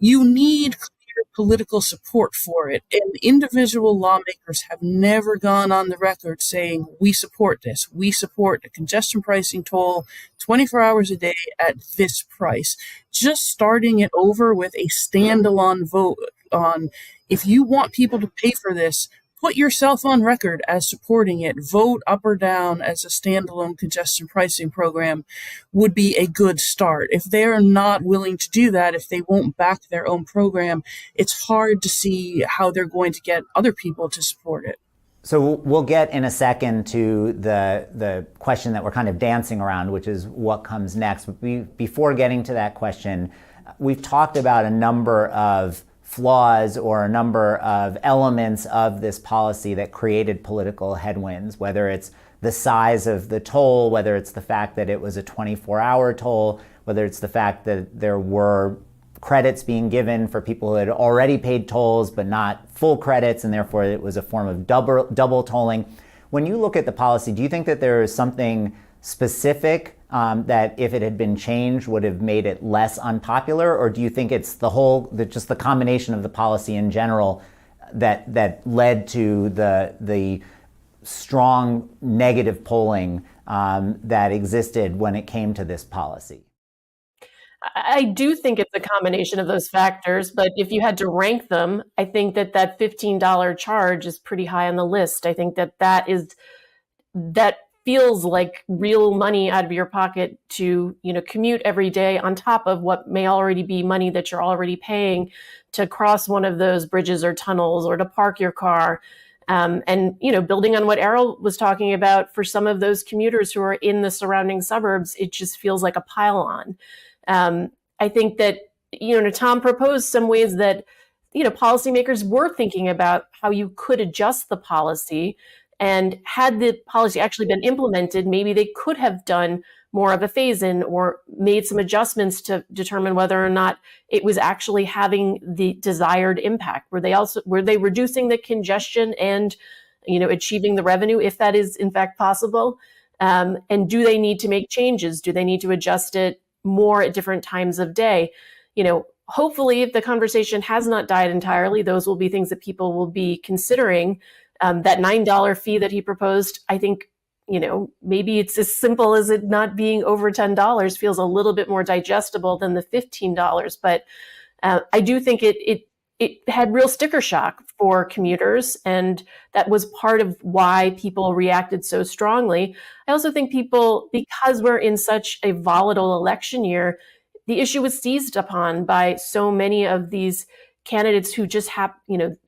you need clear political support for it. And individual lawmakers have never gone on the record saying, we support this. We support a congestion pricing toll 24 hours a day at this price. Just starting it over with a standalone vote on, if you want people to pay for this, put yourself on record as supporting it, vote up or down as a standalone congestion pricing program, would be a good start. If they're not willing to do that, if they won't back their own program, it's hard to see how they're going to get other people to support it. So we'll get in a second to the question that we're kind of dancing around, which is what comes next. But before getting to that question, we've talked about a number of flaws or a number of elements of this policy that created political headwinds, whether it's the size of the toll, whether it's the fact that it was a 24-hour toll, whether it's the fact that there were credits being given for people who had already paid tolls but not full credits, and therefore it was a form of double tolling. When you look at the policy, do you think that there is something specific that if it had been changed would have made it less unpopular, or do you think it's just the combination of the policy in general that led to the strong negative polling that existed when it came to this policy? I do think it's a combination of those factors, but if you had to rank them, I think that $15 charge is pretty high on the list. I think that feels like real money out of your pocket to, commute every day on top of what may already be money that you're already paying to cross one of those bridges or tunnels or to park your car. And, building on what Errol was talking about, for some of those commuters who are in the surrounding suburbs, it just feels like a pile on. I think that, Tom proposed some ways that, policymakers were thinking about how you could adjust the policy. And had the policy actually been implemented, maybe they could have done more of a phase-in or made some adjustments to determine whether or not it was actually having the desired impact. Were they reducing the congestion and, achieving the revenue, if that is in fact possible? And do they need to make changes? Do they need to adjust it more at different times of day? Hopefully, if the conversation has not died entirely, those will be things that people will be considering. That $9 fee that he proposed, I think, maybe it's as simple as it not being over $10 feels a little bit more digestible than the $15. But I do think it had real sticker shock for commuters, and that was part of why people reacted so strongly. I also think because we're in such a volatile election year, the issue was seized upon by so many of these candidates who just have,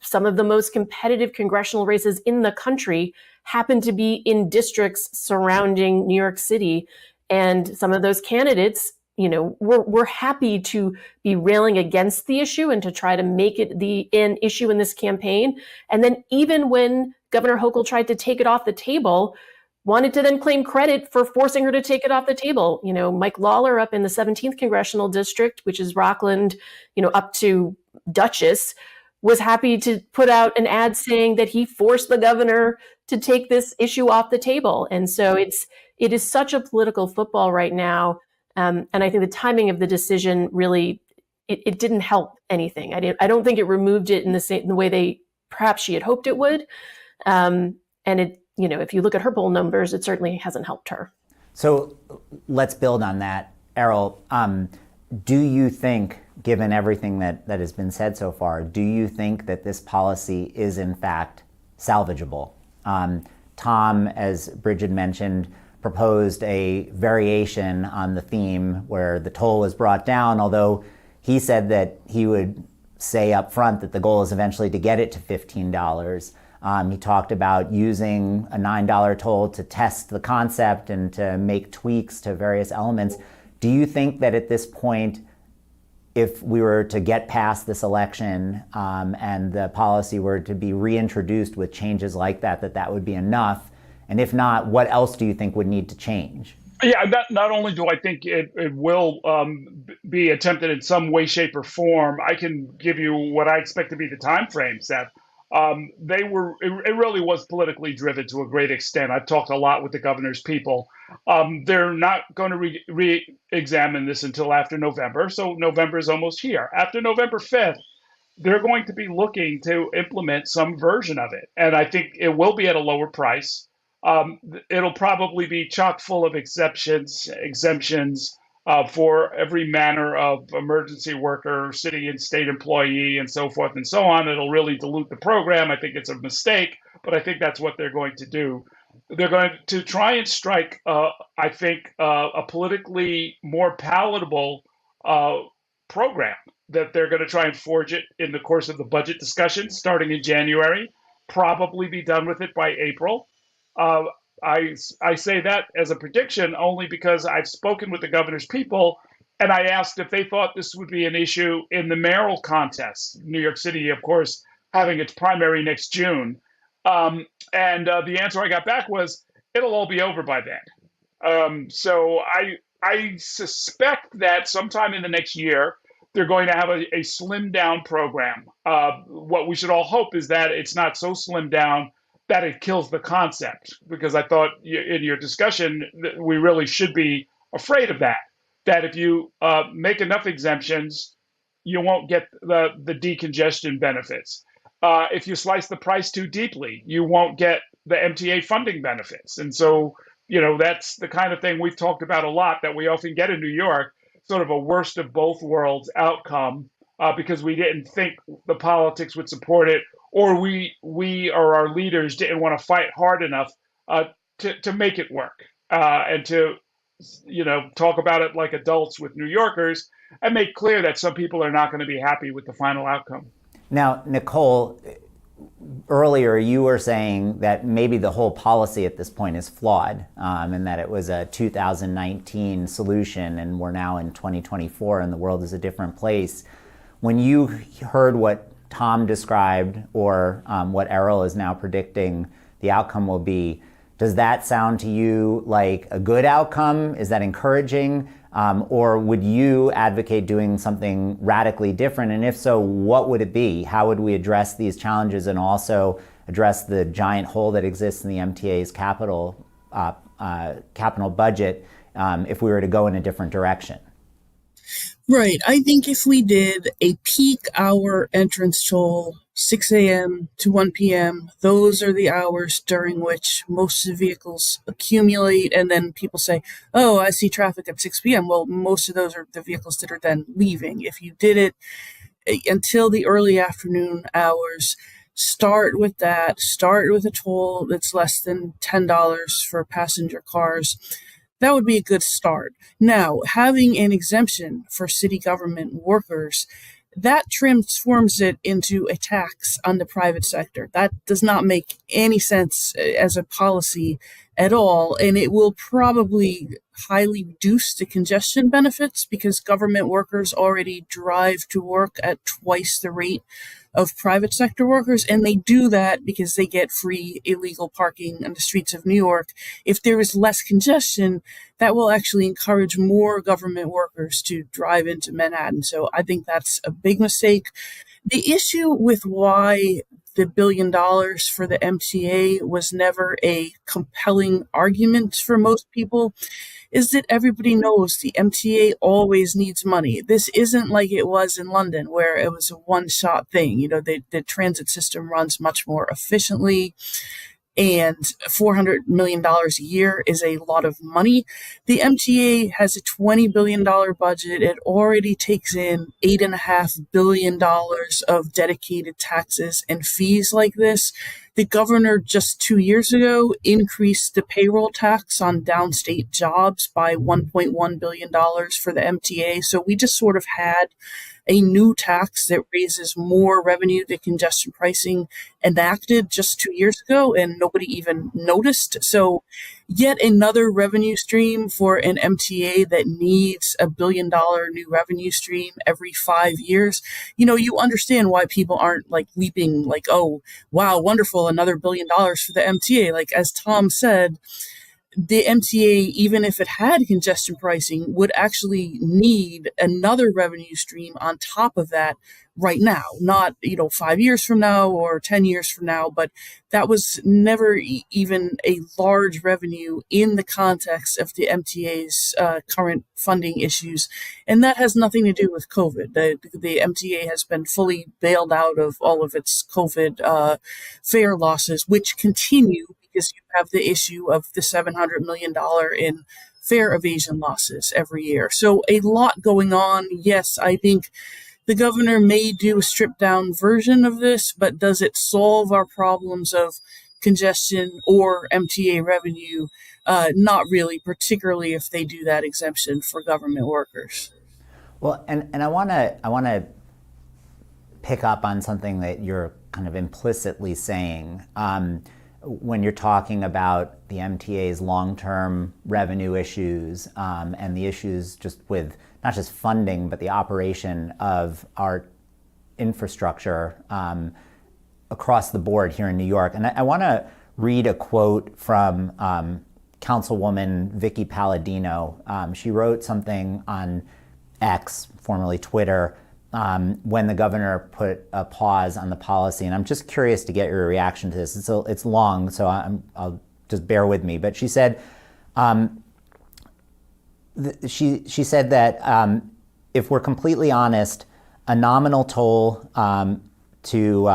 some of the most competitive congressional races in the country happen to be in districts surrounding New York City. And some of those candidates, we're happy to be railing against the issue and to try to make it an issue in this campaign. And then even when Governor Hochul tried to take it off the table, wanted to then claim credit for forcing her to take it off the table. Mike Lawler up in the 17th congressional district, which is Rockland, up to Dutchess, was happy to put out an ad saying that he forced the governor to take this issue off the table. And so it is such a political football right now. And I think the timing of the decision really, it didn't help anything. I don't think it removed it in the way perhaps she had hoped it would. And it, if you look at her poll numbers, it certainly hasn't helped her. So let's build on that. Errol, do you think, given everything that has been said so far, do you think that this policy is in fact salvageable? Tom, as Bridget mentioned, proposed a variation on the theme where the toll was brought down, although he said that he would say up front that the goal is eventually to get it to $15. He talked about using a $9 toll to test the concept and to make tweaks to various elements. Do you think that at this point, if we were to get past this election and the policy were to be reintroduced with changes like that would be enough? And if not, what else do you think would need to change? Yeah, not only do I think it will be attempted in some way, shape, or form, I can give you what I expect to be the time frame, Seth. It really was politically driven to a great extent. I've talked a lot with the governor's people. They're not going to re-examine this until after November. So November is almost here. After November 5th, they're going to be looking to implement some version of it. And I think it will be at a lower price. It'll probably be chock full of exemptions for every manner of emergency worker, city and state employee, and so forth and so on. It'll really dilute the program. I think it's a mistake, but I think that's what they're going to do. They're going to try and strike, I think, a politically more palatable program that they're going to try and forge it in the course of the budget discussions starting in January, probably be done with it by April. I say that as a prediction only because I've spoken with the governor's people and I asked if they thought this would be an issue in the mayoral contest. New York City, of course, having its primary next June. And the answer I got back was, it'll all be over by then. So I suspect that sometime in the next year, they're going to have a slimmed down program. What we should all hope is that it's not so slimmed down that it kills the concept, because I thought in your discussion that we really should be afraid of that. That if you make enough exemptions, you won't get the decongestion benefits. If you slice the price too deeply, you won't get the MTA funding benefits. And so, that's the kind of thing we've talked about a lot, that we often get in New York, sort of a worst of both worlds outcome, because we didn't think the politics would support it, or we or our leaders didn't want to fight hard enough to make it work, and to talk about it like adults with New Yorkers, and make clear that some people are not going to be happy with the final outcome. Now, Nicole, earlier you were saying that maybe the whole policy at this point is flawed, and that it was a 2019 solution, and we're now in 2024 and the world is a different place. When you heard what Tom described, or what Errol is now predicting the outcome will be, does that sound to you like a good outcome? Is that encouraging? Or would you advocate doing something radically different? And if so, what would it be? How would we address these challenges and also address the giant hole that exists in the MTA's capital budget if we were to go in a different direction? Right. I think if we did a peak hour entrance toll, 6 a.m. to 1 p.m., those are the hours during which most of the vehicles accumulate. And then people say, oh, I see traffic at 6 p.m. Well, most of those are the vehicles that are then leaving. If you did it until the early afternoon hours, start with that. Start with a toll that's less than $10 for passenger cars. That would be a good start. Now, having an exemption for city government workers, that transforms it into a tax on the private sector. That does not make any sense as a policy at all, and it will probably highly reduce the congestion benefits, because government workers already drive to work at twice the rate of private sector workers, and they do that because they get free illegal parking on the streets of New York. If there is less congestion, that will actually encourage more government workers to drive into Manhattan. So I think that's a big mistake. The issue with why the $1 billion for the MTA was never a compelling argument for most people is that everybody knows the MTA always needs money. This isn't like it was in London, where it was a one-shot thing. The transit system runs much more efficiently, and $400 million a year is a lot of money. The MTA has a $20 billion budget. It already takes in $8.5 billion of dedicated taxes and fees like this. The governor just 2 years ago increased the payroll tax on downstate jobs by $1.1 billion for the MTA. So we just sort of had a new tax that raises more revenue than congestion pricing enacted just 2 years ago, and nobody even noticed. So yet another revenue stream for an MTA that needs $1 billion new revenue stream every 5 years. You understand why people aren't like leaping like, oh, wow, wonderful, another $1 billion for the MTA. Like, as Tom said, the MTA, even if it had congestion pricing, would actually need another revenue stream on top of that right now, not 5 years from now or 10 years from now, but that was never even a large revenue in the context of the MTA's current funding issues. And that has nothing to do with COVID. The MTA has been fully bailed out of all of its COVID fare losses, which continue because you have the issue of the $700 million in fare evasion losses every year. So a lot going on. Yes, I think the governor may do a stripped down version of this, but does it solve our problems of congestion or MTA revenue? Not really, particularly if they do that exemption for government workers. Well, and I want to pick up on something that you're kind of implicitly saying. When you're talking about the MTA's long-term revenue issues and the issues just with not just funding, but the operation of our infrastructure across the board here in New York. And I want to read a quote from Councilwoman Vicky Palladino. She wrote something on X, formerly Twitter, when the governor put a pause on the policy. And I'm just curious to get your reaction to this. It's long, so I'll just bear with me. But she said, she said that if we're completely honest, a nominal toll to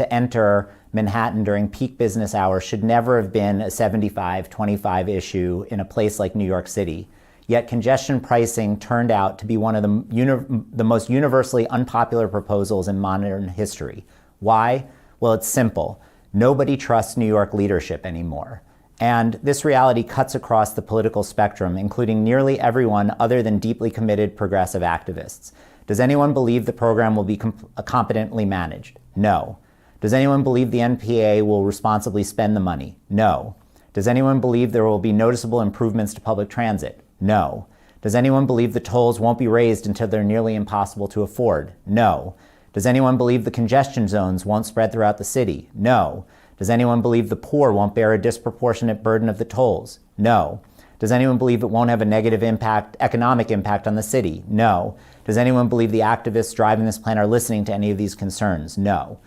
enter Manhattan during peak business hours should never have been a 75-25 issue in a place like New York City. Yet congestion pricing turned out to be one of the most universally unpopular proposals in modern history. Why? Well, it's simple. Nobody trusts New York leadership anymore. And this reality cuts across the political spectrum, including nearly everyone other than deeply committed progressive activists. Does anyone believe the program will be competently managed? No. Does anyone believe the NPA will responsibly spend the money? No. Does anyone believe there will be noticeable improvements to public transit? No. Does anyone believe the tolls won't be raised until they're nearly impossible to afford? No. Does anyone believe the congestion zones won't spread throughout the city? No. Does anyone believe the poor won't bear a disproportionate burden of the tolls? No. Does anyone believe it won't have a negative economic impact on the city? No. Does anyone believe the activists driving this plan are listening to any of these concerns? No.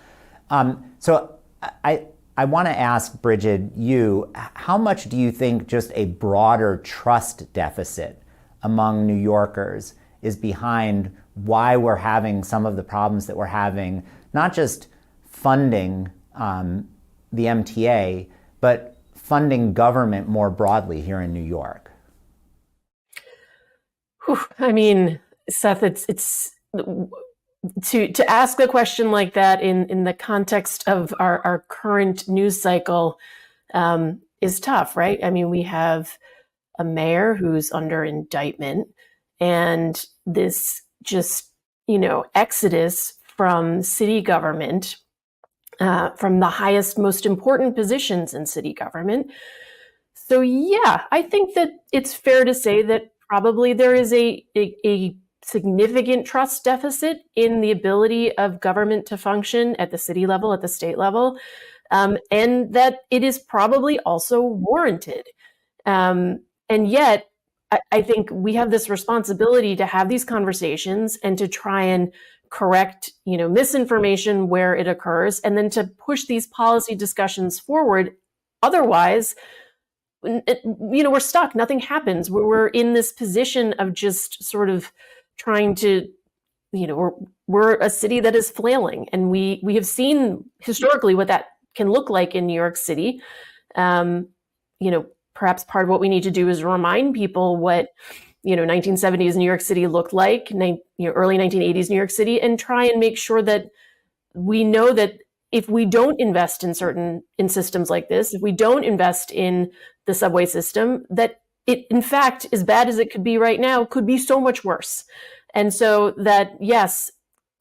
So I want to ask, Bridget, how much do you think just a broader trust deficit among New Yorkers is behind why we're having some of the problems that we're having, not just funding the MTA, but funding government more broadly here in New York? Whew. I mean, Seth, it's to ask a question like that in the context of our current news cycle is tough, right? I mean, we have a mayor who's under indictment, and this just, exodus from city government, from the highest, most important positions in city government. So yeah, I think that it's fair to say that probably there is a significant trust deficit in the ability of government to function at the city level, at the state level, and that it is probably also warranted. And yet, I think we have this responsibility to have these conversations and to try and correct, misinformation where it occurs, and then to push these policy discussions forward. Otherwise, we're stuck. Nothing happens. We're in this position of just sort of trying to, we're a city that is flailing, and we have seen historically what that can look like in New York City. Perhaps part of what we need to do is remind people what 1970s New York City looked like, early 1980s New York City, and try and make sure that we know that if we don't invest in systems like this, if we don't invest in the subway system, that it, in fact, as bad as it could be right now, could be so much worse. And so that, yes,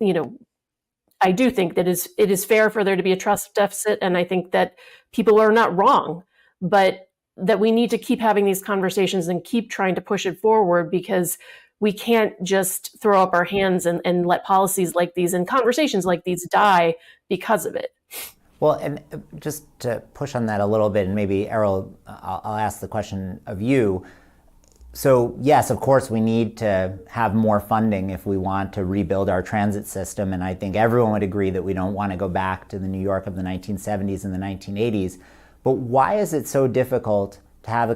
I do think that it is fair for there to be a trust deficit. And I think that people are not wrong, but that we need to keep having these conversations and keep trying to push it forward, because we can't just throw up our hands and let policies like these and conversations like these die because of it. Well, and just to push on that a little bit, and maybe Errol, I'll ask the question of you. So yes, of course, we need to have more funding if we want to rebuild our transit system. And I think everyone would agree that we don't want to go back to the New York of the 1970s and the 1980s. But why is it so difficult to have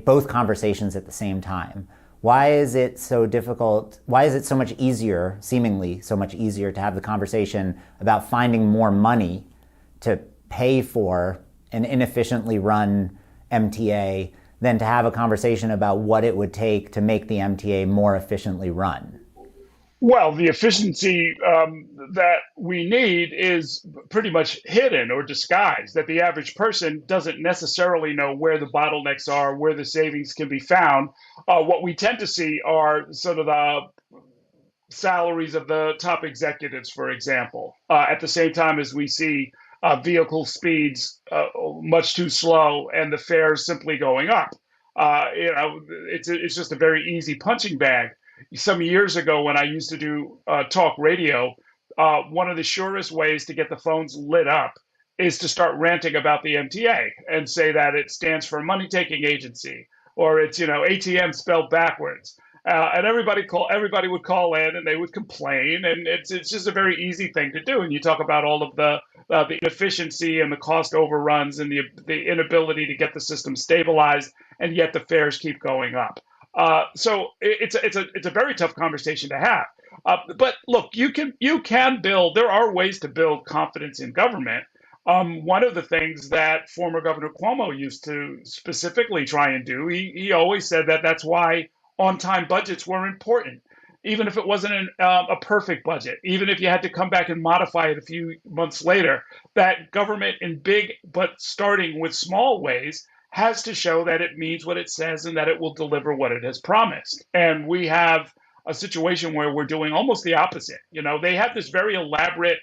both conversations at the same time? Why is it so difficult? Why is it so much easier, seemingly so much easier, to have the conversation about finding more money to pay for an inefficiently run MTA than to have a conversation about what it would take to make the MTA more efficiently run? Well, the efficiency that we need is pretty much hidden or disguised, that the average person doesn't necessarily know where the bottlenecks are, where the savings can be found. What we tend to see are sort of the salaries of the top executives, for example, at the same time as we see vehicle speeds much too slow and the fares simply going up. It's just a very easy punching bag. Some years ago, when I used to do talk radio, one of the surest ways to get the phones lit up is to start ranting about the MTA and say that it stands for money taking agency, or it's, ATM spelled backwards. And everybody would call in and they would complain, and it's just a very easy thing to do. And you talk about all of the inefficiency and the cost overruns and the inability to get the system stabilized, and yet the fares keep going up. So it's a very tough conversation to have. But look, you can build. There are ways to build confidence in government. One of the things that former Governor Cuomo used to specifically try and do, he always said that that's why on-time budgets were important, even if it wasn't a perfect budget, even if you had to come back and modify it a few months later, that government in big but starting with small ways has to show that it means what it says and that it will deliver what it has promised. And we have a situation where we're doing almost the opposite. They have this very elaborate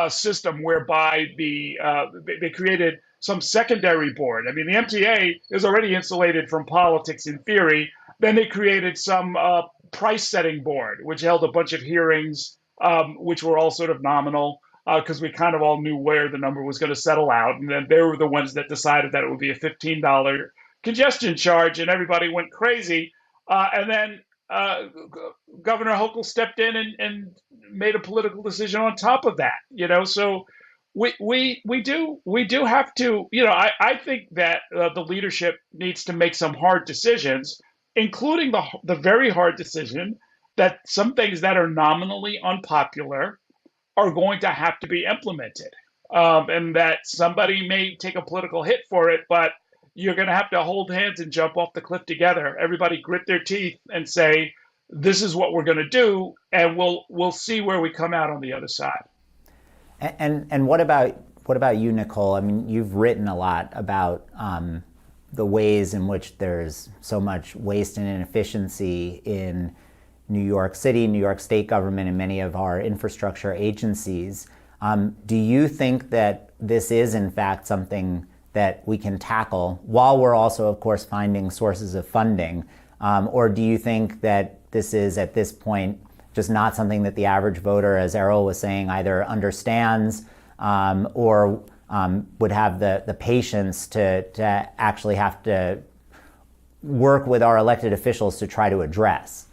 system whereby they created some secondary board. I mean, the MTA is already insulated from politics in theory. Then they created some price setting board, which held a bunch of hearings, which were all sort of nominal, because we kind of all knew where the number was going to settle out. And then they were the ones that decided that it would be a $15 congestion charge, and everybody went crazy. And then Governor Hochul stepped in and made a political decision on top of that. So we do have to. I think that the leadership needs to make some hard decisions, including the very hard decision that some things that are nominally unpopular are going to have to be implemented, and that somebody may take a political hit for it, but you're going to have to hold hands and jump off the cliff together. Everybody grit their teeth and say, "This is what we're going to do," and we'll see where we come out on the other side. And what about you, Nicole? I mean, you've written a lot about the ways in which there's so much waste and inefficiency in New York City, New York State government, and many of our infrastructure agencies. Do you think that this is, in fact, something that we can tackle while we're also, of course, finding sources of funding? Or do you think that this is, at this point, just not something that the average voter, as Errol was saying, either understands or would have the patience to actually have to work with our elected officials to try to address?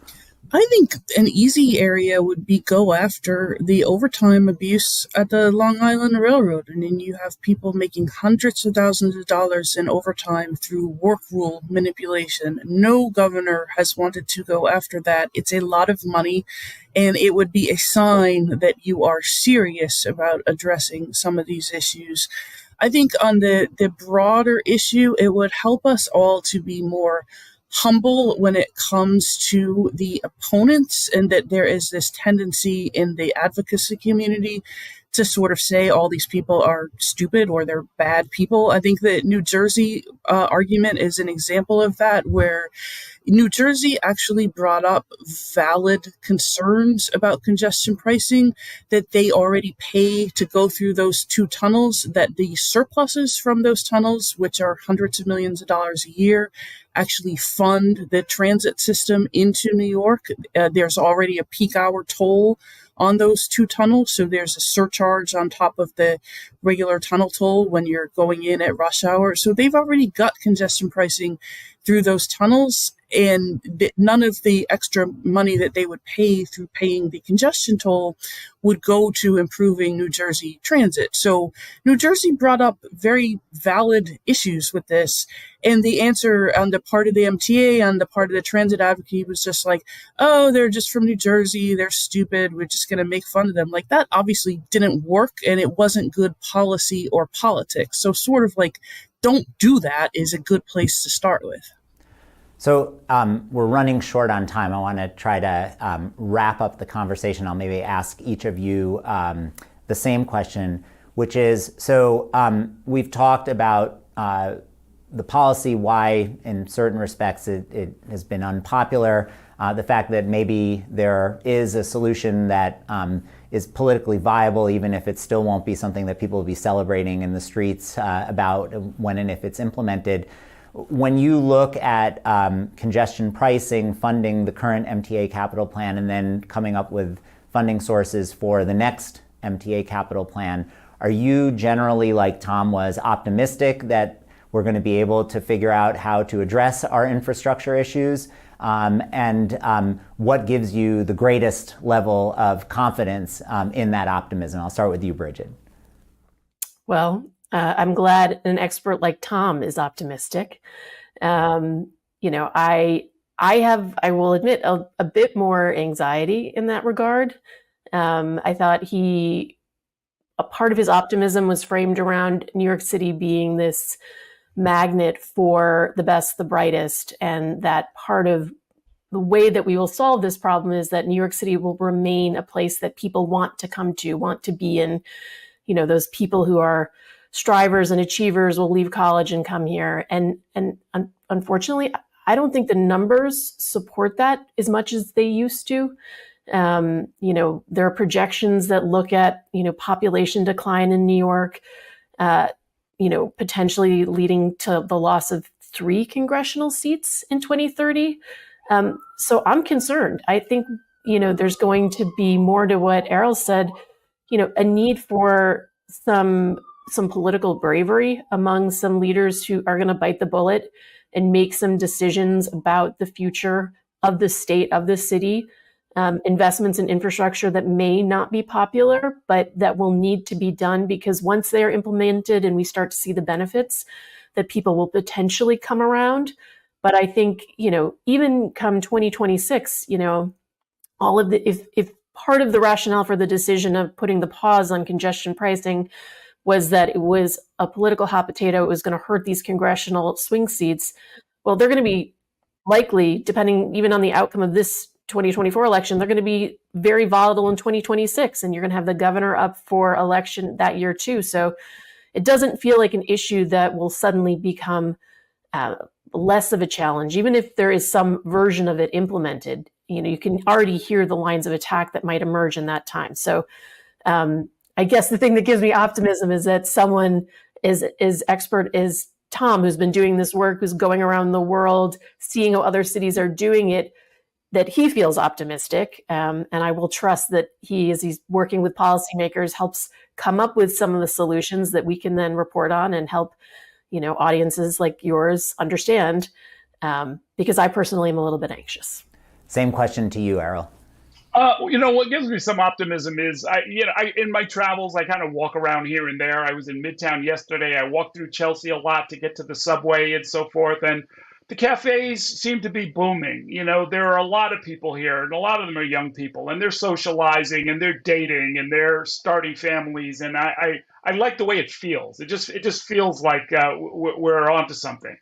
I think an easy area would be go after the overtime abuse at the Long Island Railroad. And then you have people making hundreds of thousands of dollars in overtime through work rule manipulation. No governor has wanted to go after that. It's a lot of money, and it would be a sign that you are serious about addressing some of these issues. I think on the broader issue, it would help us all to be more humble when it comes to the opponents, and that there is this tendency in the advocacy community to sort of say all these people are stupid or they're bad people. I think the New Jersey argument is an example of that, where New Jersey actually brought up valid concerns about congestion pricing, that they already pay to go through those two tunnels, that the surpluses from those tunnels, which are hundreds of millions of dollars a year, actually fund the transit system into New York. There's already a peak hour toll on those two tunnels, so there's a surcharge on top of the regular tunnel toll when you're going in at rush hour. So they've already got congestion pricing through those tunnels, and none of the extra money that they would pay through paying the congestion toll would go to improving New Jersey transit. So New Jersey brought up very valid issues with this, and the answer on the part of the MTA, on the part of the transit advocate, was just like, oh, they're just from New Jersey, they're stupid, we're just going to make fun of them. Like, that obviously didn't work, and it wasn't good policy or politics. So sort of like, don't do that is a good place to start with. So we're running short on time. I want to try to wrap up the conversation. I'll maybe ask each of you the same question, which is, so we've talked about the policy, why in certain respects it has been unpopular, the fact that maybe there is a solution that is politically viable, even if it still won't be something that people will be celebrating in the streets about when and if it's implemented. When you look at congestion pricing, funding the current MTA capital plan, and then coming up with funding sources for the next MTA capital plan, Are you generally, like Tom was, optimistic that we're going to be able to figure out how to address our infrastructure issues? And what gives you the greatest level of confidence in that optimism? I'll start with you, Bridget. Well, I'm glad an expert like Tom is optimistic. I will admit, a bit more anxiety in that regard. I thought a part of his optimism was framed around New York City being this magnet for the best, the brightest, and that part of the way that we will solve this problem is that New York City will remain a place that people want to come to, want to be in. Those people who are strivers and achievers will leave college and come here. And unfortunately, I don't think the numbers support that as much as they used to. There are projections that look at, population decline in New York, potentially leading to the loss of 3 congressional seats in 2030. So I'm concerned. I think, there's going to be more to what Errol said, a need for some political bravery among some leaders who are going to bite the bullet and make some decisions about the future of the state, of the city, investments in infrastructure that may not be popular, but that will need to be done because once they are implemented and we start to see the benefits, that people will potentially come around. But I think, even come 2026, all of if part of the rationale for the decision of putting the pause on congestion pricing was that it was a political hot potato, it was going to hurt these congressional swing seats. Well, they're going to be likely, depending even on the outcome of this 2024 election, they're going to be very volatile in 2026, and you're going to have the governor up for election that year too. So it doesn't feel like an issue that will suddenly become less of a challenge, even if there is some version of it implemented. You can already hear the lines of attack that might emerge in that time. So I guess the thing that gives me optimism is that someone as expert as Tom, who's been doing this work, who's going around the world, seeing how other cities are doing it, that he feels optimistic. And I will trust that as he's working with policymakers, helps come up with some of the solutions that we can then report on and help, audiences like yours understand, because I personally am a little bit anxious. Same question to you, Errol. What gives me some optimism is, in my travels, I kind of walk around here and there. I was in Midtown yesterday. I walked through Chelsea a lot to get to the subway and so forth. And the cafes seem to be booming. There are a lot of people here, and a lot of them are young people, and they're socializing, and they're dating, and they're starting families. And I like the way it feels. It just feels like we're onto something.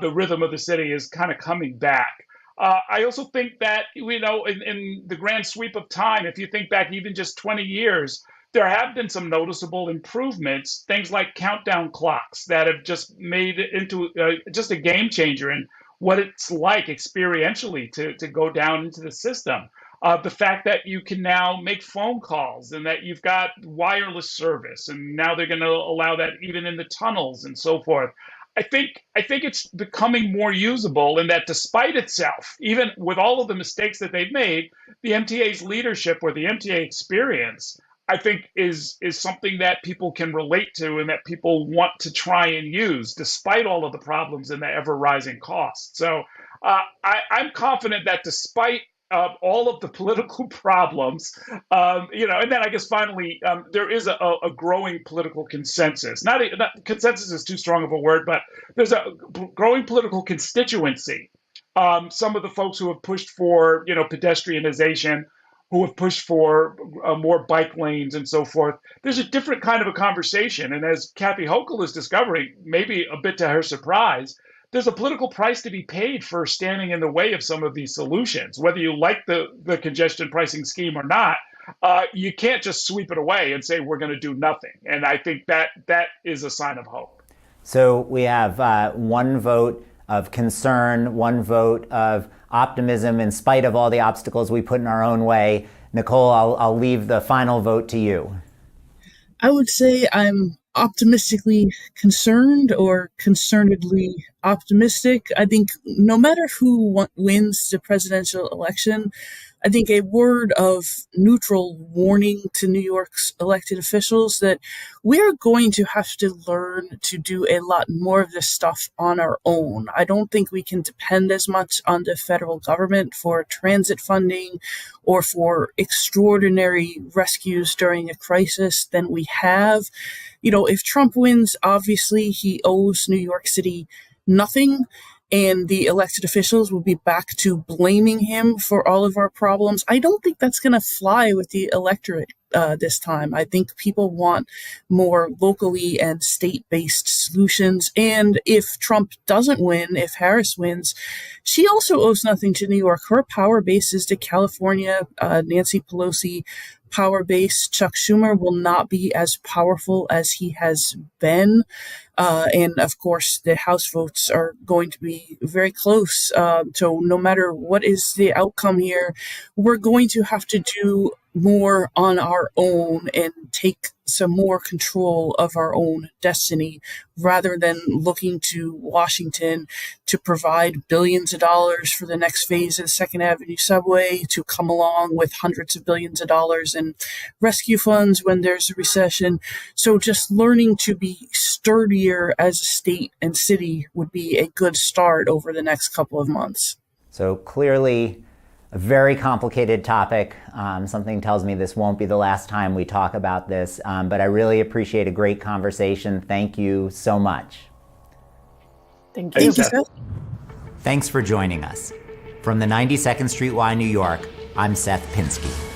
The rhythm of the city is kind of coming back. I also think that, in the grand sweep of time, if you think back even just 20 years, there have been some noticeable improvements, things like countdown clocks that have just made it into just a game changer in what it's like experientially to go down into the system. The fact that you can now make phone calls and that you've got wireless service, and now they're going to allow that even in the tunnels and so forth. I think it's becoming more usable, and that despite itself, even with all of the mistakes that they've made, the MTA's leadership or the MTA experience, I think, is something that people can relate to and that people want to try and use, despite all of the problems and the ever-rising costs. So I'm confident that despite all of the political problems, and then I guess finally, there is a growing political consensus. Not consensus is too strong of a word, but there's a growing political constituency. Some of the folks who have pushed for, pedestrianization, who have pushed for more bike lanes and so forth. There's a different kind of a conversation. And as Kathy Hochul is discovering, maybe a bit to her surprise, there's a political price to be paid for standing in the way of some of these solutions. Whether you like the congestion pricing scheme or not, you can't just sweep it away and say we're going to do nothing. And I think that is a sign of hope. So we have one vote of concern, one vote of optimism in spite of all the obstacles we put in our own way. Nicole, I'll leave the final vote to you. I would say I'm optimistically concerned or concernedly optimistic. I think no matter who wins the presidential election, I think a word of neutral warning to New York's elected officials that we're going to have to learn to do a lot more of this stuff on our own. I don't think we can depend as much on the federal government for transit funding or for extraordinary rescues during a crisis than we have. You know, if Trump wins, obviously he owes New York City nothing, and the elected officials will be back to blaming him for all of our problems. I don't think that's going to fly with the electorate this time. I think people want more locally and state-based solutions. And if Trump doesn't win, if Harris wins, she also owes nothing to New York. Her power base is to California. Nancy Pelosi power base. Chuck Schumer will not be as powerful as he has been. And of course, the House votes are going to be very close. So no matter what is the outcome here, we're going to have to do more on our own and take some more control of our own destiny rather than looking to Washington to provide billions of dollars for the next phase of the Second Avenue subway, to come along with hundreds of billions of dollars in rescue funds when there's a recession. So just learning to be sturdier as a state and city would be a good start over the next couple of months. So clearly a very complicated topic. Something tells me this won't be the last time we talk about this, but I really appreciate a great conversation. Thank you so much. Thank you. Thank you, Seth. Thanks for joining us. From the 92nd Street Y, New York, I'm Seth Pinsky.